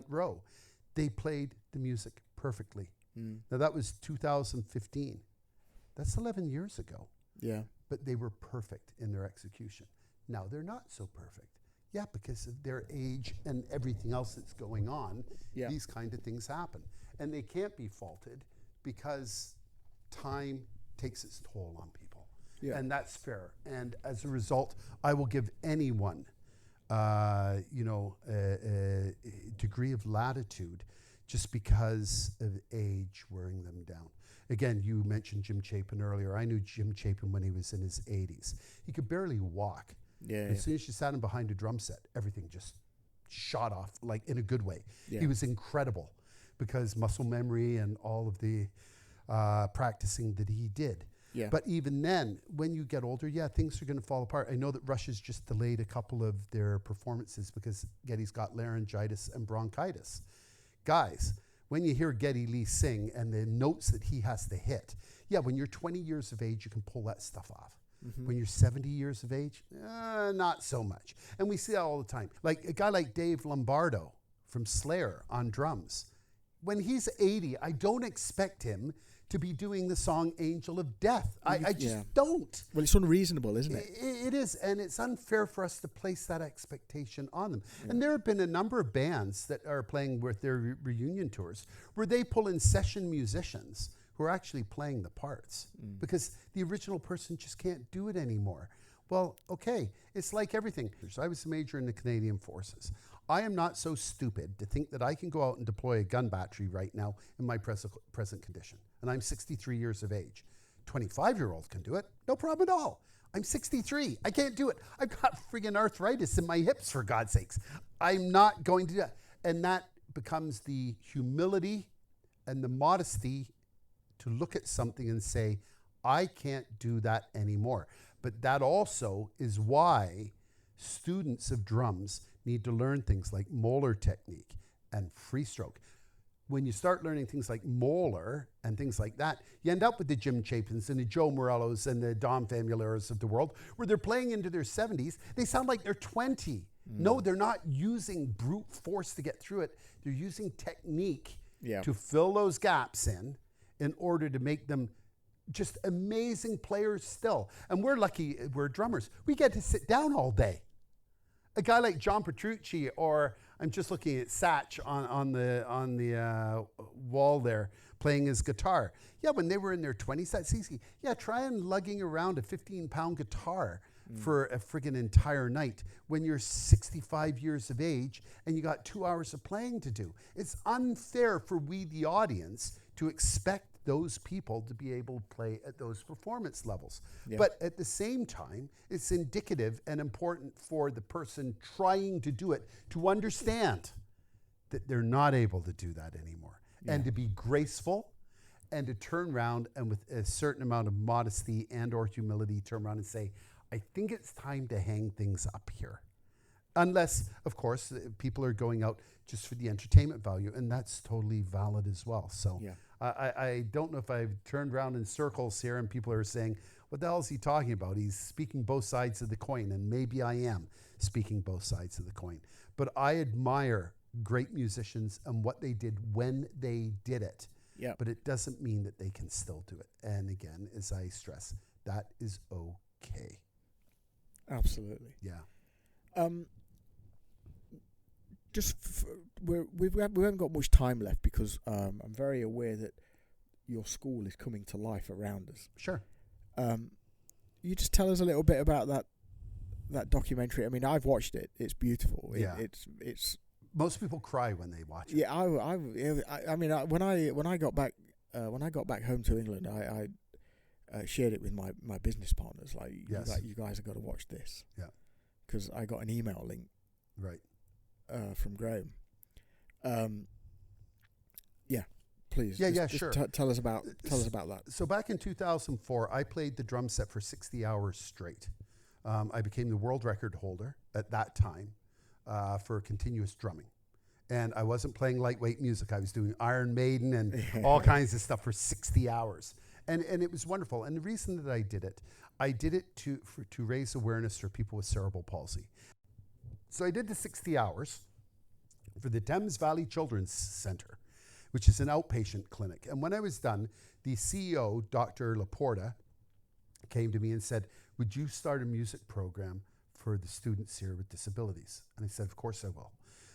S2: row. They played the music perfectly. Now, that was 2015. That's 11 years ago.
S1: Yeah.
S2: But they were perfect in their execution. Now, they're not so perfect. Yeah, because of their age and everything else that's going on, these kind of things happen. And they can't be faulted because time takes its toll on people. Yeah. And that's fair. And as a result, I will give anyone, a degree of latitude just because of age wearing them down. Again, you mentioned Jim Chapin earlier. I knew Jim Chapin when he was in his 80s. He could barely walk. As soon as you sat him behind a drum set, everything just shot off, like in a good way. Yeah. He was incredible because muscle memory and all of the practicing that he did. Yeah. But even then, when you get older, things are going to fall apart. I know that Rush has just delayed a couple of their performances because Geddy's got laryngitis and bronchitis. Guys, when you hear Geddy Lee sing and the notes that he has to hit, when you're 20 years of age, you can pull that stuff off. Mm-hmm. When you're 70 years of age, not so much. And we see that all the time. Like a guy like Dave Lombardo from Slayer on drums. When he's 80, I don't expect him to be doing the song Angel of Death. I just don't.
S1: Well, it's unreasonable, isn't it?
S2: It is, and it's unfair for us to place that expectation on them. Yeah. And there have been a number of bands that are playing with their reunion tours where they pull in session musicians who are actually playing the parts because the original person just can't do it anymore. Well, okay, it's like everything. I was a major in the Canadian Forces. I am not so stupid to think that I can go out and deploy a gun battery right now in my present condition. And I'm 63 years of age. 25-year-old can do it, no problem at all. I'm 63, I can't do it. I've got friggin' arthritis in my hips, for God's sakes. I'm not going to do that. And that becomes the humility and the modesty to look at something and say, I can't do that anymore. But that also is why students of drums need to learn things like molar technique and free stroke. When you start learning things like molar and things like that, you end up with the Jim Chapins and the Joe Morellos and the Dom Famularas of the world, where they're playing into their 70s. They sound like they're 20. No, they're not using brute force to get through it. They're using technique to fill those gaps in order to make them just amazing players still. And we're lucky, we're drummers. We get to sit down all day. A guy like John Petrucci, or I'm just looking at Satch on the wall there, playing his guitar. Yeah, when they were in their 20s, that's easy. Yeah, try and lugging around a 15-pound guitar for a friggin' entire night when you're 65 years of age and you got 2 hours of playing to do. It's unfair for we, the audience, to expect those people to be able to play at those performance levels. Yeah. But at the same time, it's indicative and important for the person trying to do it to understand that they're not able to do that anymore. Yeah. And to be graceful and to turn around and with a certain amount of modesty and or humility, turn around and say, I think it's time to hang things up here. Unless, of course, people are going out just for the entertainment value, and that's totally valid as well. So yeah. I don't know if I've turned around in circles here and people are saying, what the hell is he talking about? He's speaking both sides of the coin, and maybe I am speaking both sides of the coin. But I admire great musicians and what they did when they did it. Yeah. But it doesn't mean that they can still do it. And again, as I stress, that is okay.
S1: Absolutely.
S2: Yeah.
S1: We haven't got much time left because I'm very aware that your school is coming to life around us.
S2: Sure.
S1: You just tell us a little bit about that documentary. I mean, I've watched it. It's beautiful.
S2: Yeah.
S1: It's.
S2: Most people cry when they watch it.
S1: Yeah. I mean, when I got back home to England, I shared it with my business partners. Like,
S2: yes.
S1: you guys have got to watch this.
S2: Yeah.
S1: Because I got an email link.
S2: Right.
S1: From Graham. Yeah, please.
S2: Yeah, sure.
S1: Tell us about that.
S2: So back in 2004, I played the drum set for 60 hours straight. I became the world record holder at that time for continuous drumming. And I wasn't playing lightweight music. I was doing Iron Maiden and all kinds of stuff for 60 hours. And it was wonderful. And the reason that I did it to raise awareness for people with cerebral palsy. So I did the 60 hours for the Thames Valley Children's Centre, which is an outpatient clinic. And when I was done, the CEO, Dr. Laporta, came to me and said, would you start a music program for the students here with disabilities? And I said, of course I will.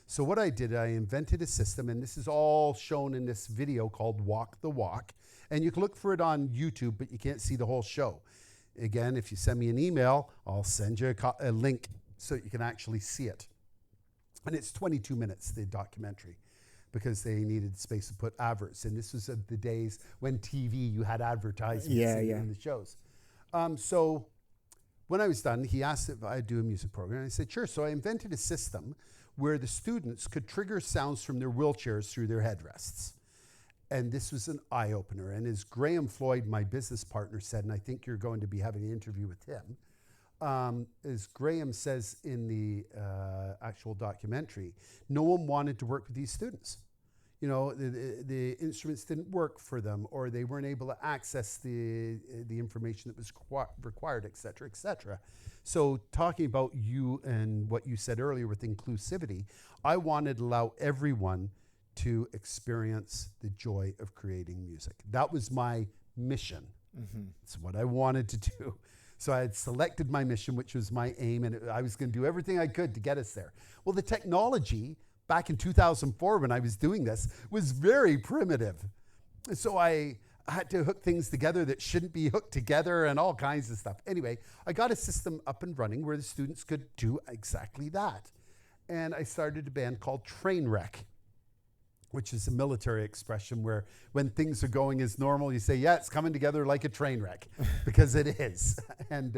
S2: So what I did, I invented a system, and this is all shown in this video called Walk the Walk. And you can look for it on YouTube, but you can't see the whole show. Again, if you send me an email, I'll send you a link so you can actually see it. And it's 22 minutes, the documentary, because they needed space to put adverts. And this was of the days when TV, you had advertisements in the shows. So when I was done, he asked if I'd do a music program. And I said, sure. So I invented a system where the students could trigger sounds from their wheelchairs through their headrests. And this was an eye-opener. And as Graham Floyd, my business partner, said, and I think you're going to be having an interview with him, as Graham says in the actual documentary, no one wanted to work with these students. You know, the instruments didn't work for them, or they weren't able to access the information that was required, et cetera, et cetera. So talking about you and what you said earlier with inclusivity, I wanted to allow everyone to experience the joy of creating music. That was my mission. Mm-hmm. It's what I wanted to do. So I had selected my mission, which was my aim, and I was going to do everything I could to get us there. Well, the technology back in 2004 when I was doing this was very primitive. So I had to hook things together that shouldn't be hooked together and all kinds of stuff. Anyway, I got a system up and running where the students could do exactly that. And I started a band called Trainwreck, which is a military expression where when things are going as normal, you say, yeah, it's coming together like a train wreck, because it is. And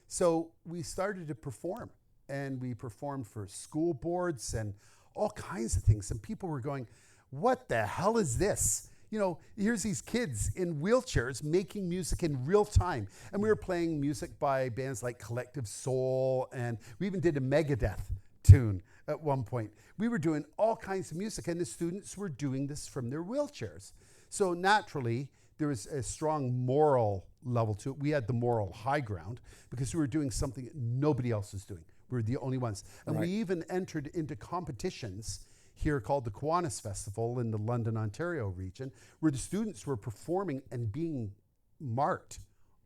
S2: so we started to perform, and we performed for school boards and all kinds of things. And people were going, what the hell is this? You know, here's these kids in wheelchairs making music in real time. And we were playing music by bands like Collective Soul, and we even did a Megadeth tune at one point. We were doing all kinds of music, and the students were doing this from their wheelchairs. So naturally, there was a strong moral level to it. We had the moral high ground because we were doing something that nobody else was doing. We were the only ones. And we even entered into competitions here called the Kiwanis Festival in the London, Ontario region, where the students were performing and being marked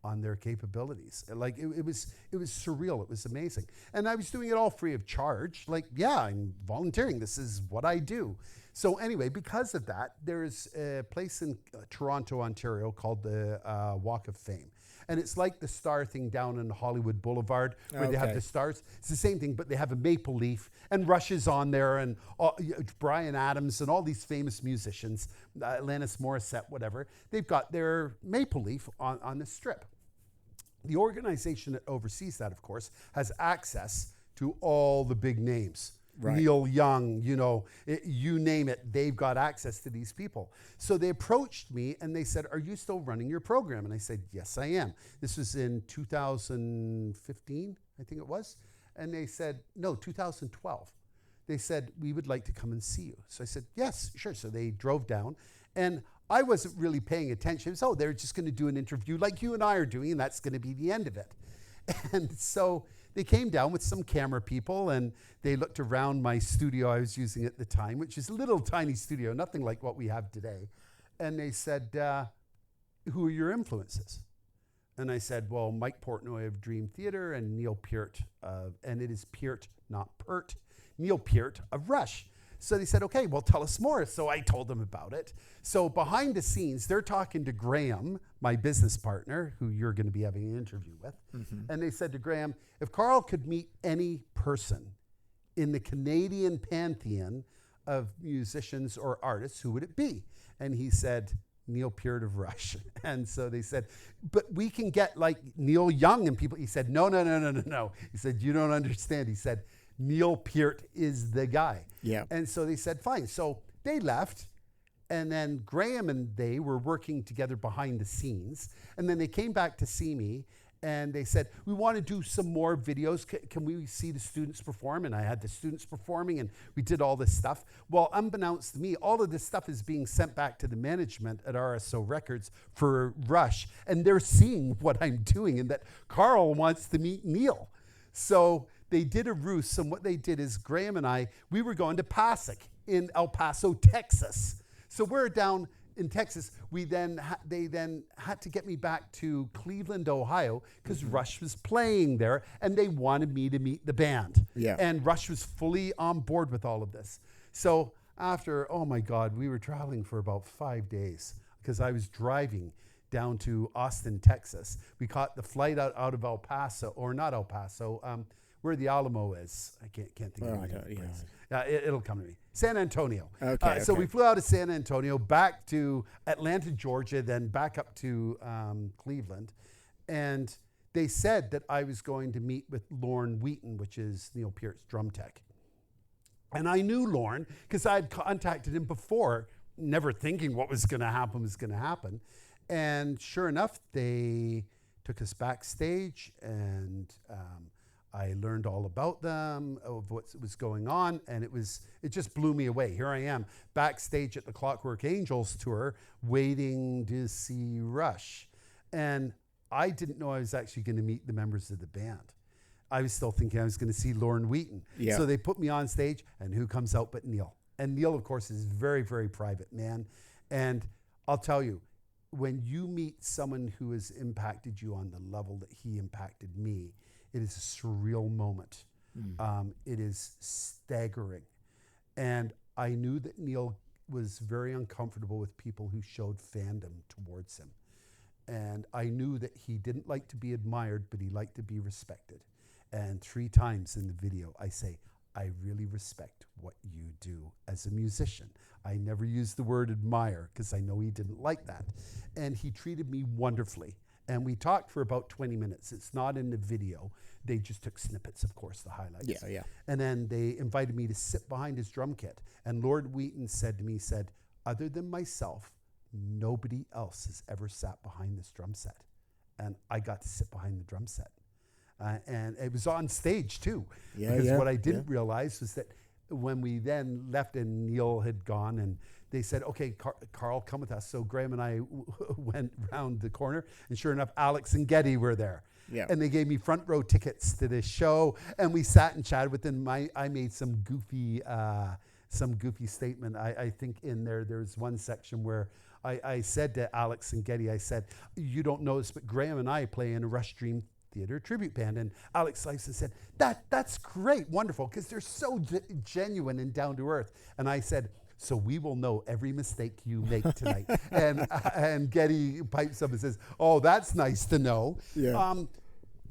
S2: on their capabilities. Like it was surreal. It was amazing. And I was doing it all free of charge. Like, yeah, I'm volunteering. This is what I do. So anyway, because of that, there's a place in Toronto, Ontario called the Walk of Fame. And it's like the star thing down in Hollywood Boulevard where they have the stars. It's the same thing, but they have a maple leaf and Rush is on there and Bryan Adams and all these famous musicians, Alanis Morissette, whatever. They've got their maple leaf on the strip. The organization that oversees that, of course, has access to all the big names. Right. Neil Young, you name it, they've got access to these people. So they approached me and they said, are you still running your program? And I said, yes, I am. This was in 2015, I think it was. And they said, no, 2012. They said, we would like to come and see you. So I said, yes, sure. So they drove down and I wasn't really paying attention. So they're just going to do an interview like you and I are doing, and that's going to be the end of it. And so they came down with some camera people and they looked around my studio I was using at the time, which is a little tiny studio, nothing like what we have today. And they said, who are your influences? And I said, well, Mike Portnoy of Dream Theater and Neil Peart, and it is Peart, not Pert, Neil Peart of Rush. So they said, okay, well, tell us more. So I told them about it. So behind the scenes, they're talking to Graham, my business partner, who you're going to be having an interview with. Mm-hmm. And they said to Graham, if Karl could meet any person in the Canadian pantheon of musicians or artists, who would it be? And he said, Neil Peart of Rush. And so they said, but we can get like Neil Young and people. He said, no. He said, you don't understand. He said, Neil Peart is the guy. Yeah. And so they said, fine. So they left. And then Graham and they were working together behind the scenes. And then they came back to see me and they said, we want to do some more videos. Can we see the students perform? And I had the students performing and we did all this stuff. Well, unbeknownst to me, all of this stuff is being sent back to the management at RSO Records for Rush. And they're seeing what I'm doing and that Karl wants to meet Neil. So they did a ruse, and what they did is Graham and we were going to PASIC in El Paso, Texas. So we're down in Texas. They then had to get me back to Cleveland, Ohio, because Rush was playing there, and they wanted me to meet the band. Yeah. And Rush was fully on board with all of this. So after, oh my God, we were traveling for about 5 days because I was driving down to Austin, Texas. We caught the flight out of El Paso, or not El Paso, where the Alamo is. I can't think of it. It'll come to me. San Antonio. Okay. So we flew out of San Antonio back to Atlanta, Georgia, then back up to Cleveland. And they said that I was going to meet with Lorne Wheaton, which is Neil Peart's drum tech. And I knew Lorne because I had contacted him before, never thinking what was going to happen. And sure enough, they took us backstage and I learned all about them, of what was going on, and it just blew me away. Here I am, backstage at the Clockwork Angels tour, waiting to see Rush. And I didn't know I was actually going to meet the members of the band. I was still thinking I was going to see Lorne Wheaton. Yeah. So they put me on stage, and who comes out but Neil? And Neil, of course, is a very, very private man. And I'll tell you, when you meet someone who has impacted you on the level that he impacted me, it is a surreal moment. It is staggering. And I knew that Neil was very uncomfortable with people who showed fandom towards him. And I knew that he didn't like to be admired, but he liked to be respected. And 3 times in the video, I say, I really respect what you do as a musician. I never used the word admire because I know he didn't like that. And he treated me wonderfully. And we talked for about 20 minutes. It's not in the video. They just took snippets, of course, the highlights. Yeah. And then they invited me to sit behind his drum kit. And Lord Wheaton said to me, other than myself, nobody else has ever sat behind this drum set. And I got to sit behind the drum set. And it was on stage, too. Because what I didn't realize was that when we then left and Neil had gone and they said, okay, Karl, come with us. So Graham and I went round the corner, and sure enough, Alex and Getty were there. Yeah. And they gave me front row tickets to this show, and we sat and chatted with them. I made some goofy some goofy statement. I think in there's one section where I said to Alex and Getty, I said, you don't know this, but Graham and I play in a Rush Dream Theater tribute band. And Alex Lyson said, that's great, wonderful, because they're so genuine and down to earth. And I said, so we will know every mistake you make tonight. and Getty pipes up and says, oh, that's nice to know.
S1: Yeah.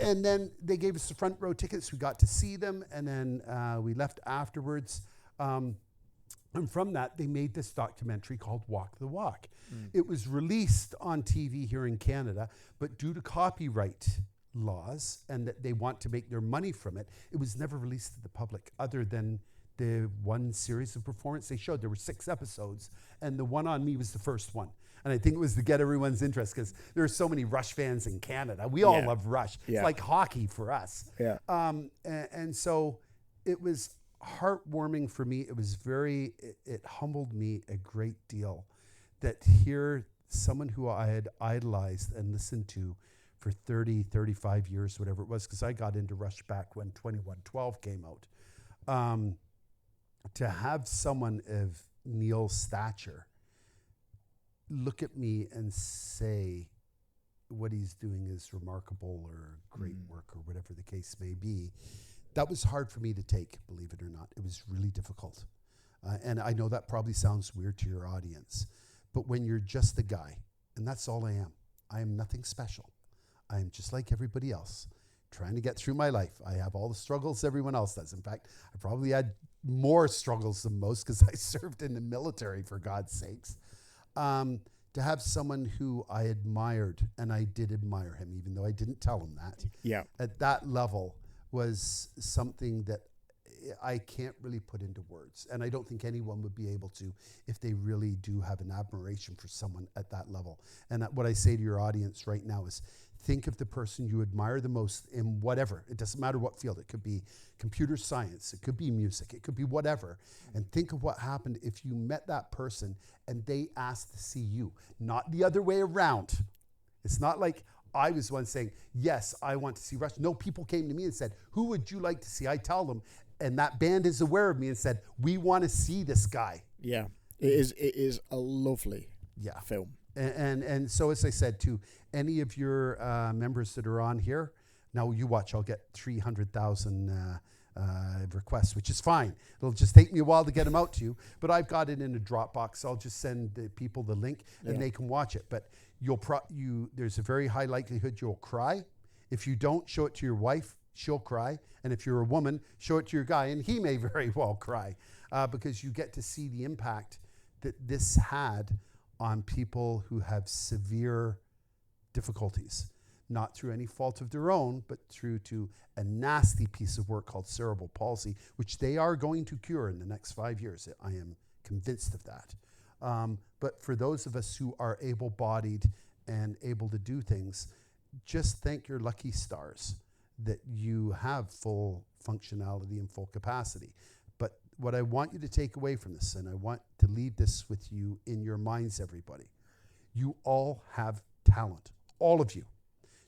S2: And then they gave us the front row tickets. We got to see them, and then we left afterwards. And from that, they made this documentary called Walk the Walk. It was released on TV here in Canada, but due to copyright laws and that they want to make their money from it, it was never released to the public other than the one series of performance they showed. There were 6 episodes, and the one on me was the first one. And I think it was to get everyone's interest because there are so many Rush fans in Canada. We all love Rush. It's like hockey for us.
S1: Yeah.
S2: And so it was heartwarming for me. It was it humbled me a great deal that here someone who I had idolized and listened to for 30, 35 years, whatever it was, because I got into Rush back when 2112 came out. To have someone of Neil's stature look at me and say what he's doing is remarkable or great work or whatever the case may be, that was hard for me to take, believe it or not. It was really difficult. And I know that probably sounds weird to your audience, but when you're just a guy, and that's all I am nothing special. I am just like everybody else, trying to get through my life. I have all the struggles everyone else does. In fact, I probably had more struggles than most because I served in the military, for God's sakes. To have someone who I admired, and I did admire him, even though I didn't tell him that, at that level was something that I can't really put into words. And I don't think anyone would be able to if they really do have an admiration for someone at that level. And what I say to your audience right now is, think of the person you admire the most in whatever. It doesn't matter what field. It could be computer science. It could be music. It could be whatever. And think of what happened if you met that person and they asked to see you, not the other way around. It's not like I was one saying, yes, I want to see Rush. No, people came to me and said, who would you like to see? I tell them, and that band is aware of me and said, we want to see this guy.
S1: Yeah, it is a lovely film.
S2: And so, as I said, to any of your members that are on here, now you watch, I'll get 300,000 requests, which is fine. It'll just take me a while to get them out to you, but I've got it in a Dropbox. I'll just send the people the link and they can watch it. But there's a very high likelihood you'll cry. If you don't, show it to your wife, she'll cry. And if you're a woman, show it to your guy, and he may very well cry because you get to see the impact that this had on people who have severe difficulties, not through any fault of their own, but through to a nasty piece of work called cerebral palsy, which they are going to cure in the next 5 years. I am convinced of that. But for those of us who are able-bodied and able to do things, just thank your lucky stars that you have full functionality and full capacity. But what I want you to take away from this, and I want to leave this with you in your minds, everybody, you all have talent, all of you.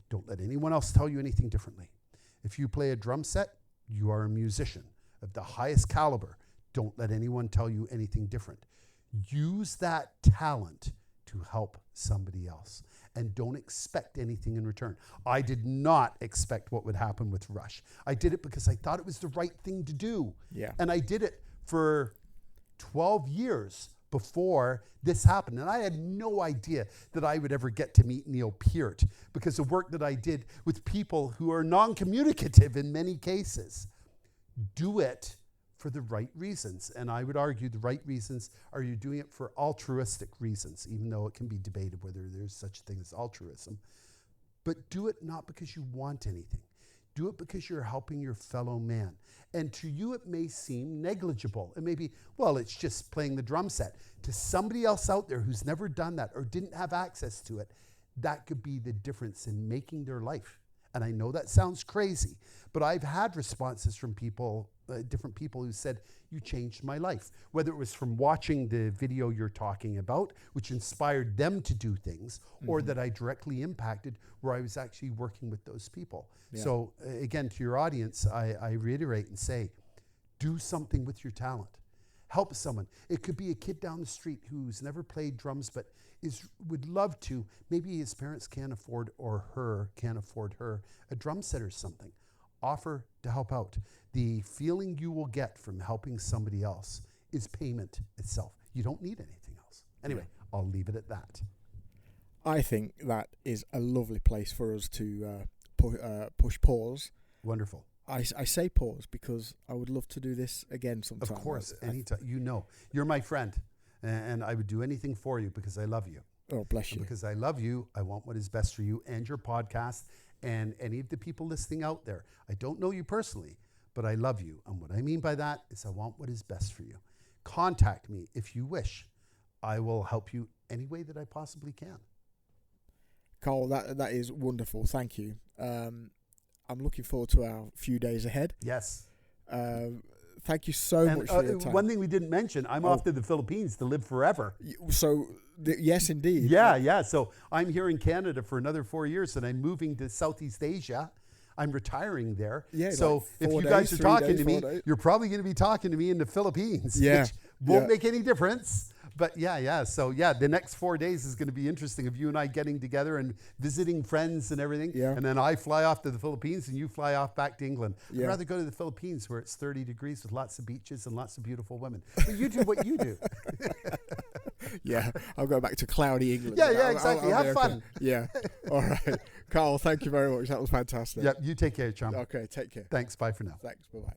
S2: Don't let anyone else tell you anything differently. If you play a drum set, you are a musician of the highest caliber. Don't let anyone tell you anything different. Use that talent to help somebody else, and don't expect anything in return. I did not expect what would happen with Rush. I did it because I thought it was the right thing to do.
S1: Yeah.
S2: And I did it for 12 years before this happened. And I had no idea that I would ever get to meet Neil Peart because of work that I did with people who are non-communicative in many cases. Do it for the right reasons. And I would argue the right reasons are you doing it for altruistic reasons, even though it can be debated whether there's such a thing as altruism. But do it not because you want anything. Do it because you're helping your fellow man. And to you, it may seem negligible. It may be, well, it's just playing the drum set. To somebody else out there who's never done that or didn't have access to it, that could be the difference in making their life. And I know that sounds crazy, but I've had responses from people, different people who said, you changed my life. Whether it was from watching the video you're talking about, which inspired them to do things, or that I directly impacted where I was actually working with those people. Yeah. So again, to your audience, I reiterate and say, do something with your talent. help someone. It could be a kid down the street who's never played drums but would love to. Maybe his parents can't afford her a drum set or something. Offer to help out. The feeling you will get from helping somebody else is payment itself. You don't need anything else. Anyway, I'll leave it at that.
S1: I think that is a lovely place for us to push pause.
S2: Wonderful.
S1: I say pause because I would love to do this again sometime.
S2: Of course, anytime. You're my friend, and I would do anything for you because I love you.
S1: Oh, bless you.
S2: And because I love you, I want what is best for you and your podcast and any of the people listening out there. I don't know you personally, but I love you. And what I mean by that is I want what is best for you. Contact me if you wish. I will help you any way that I possibly can.
S1: Karl, that is wonderful. Thank you. I'm looking forward to our few days ahead.
S2: Yes.
S1: Thank you so much for your time.
S2: One thing we didn't mention, I'm off to the Philippines to live forever.
S1: So, yes, indeed.
S2: Yeah. So I'm here in Canada for another 4 years, and I'm moving to Southeast Asia. I'm retiring there. Yeah, so like if you guys are talking to me, you're probably going to be talking to me in the Philippines, which won't make any difference. But so the next 4 days is going to be interesting of you and I getting together and visiting friends and everything. Yeah. And then I fly off to the Philippines and you fly off back to England. Yeah. I'd rather go to the Philippines where it's 30 degrees with lots of beaches and lots of beautiful women. But you do what you do.
S1: Yeah, I'll go back to cloudy England.
S2: Yeah, exactly. Have fun.
S1: Okay. Yeah. All right. Karl, thank you very much. That was fantastic.
S2: Yeah, you take care, chum.
S1: Okay, take care.
S2: Thanks. Bye for now.
S1: Thanks. Bye-bye.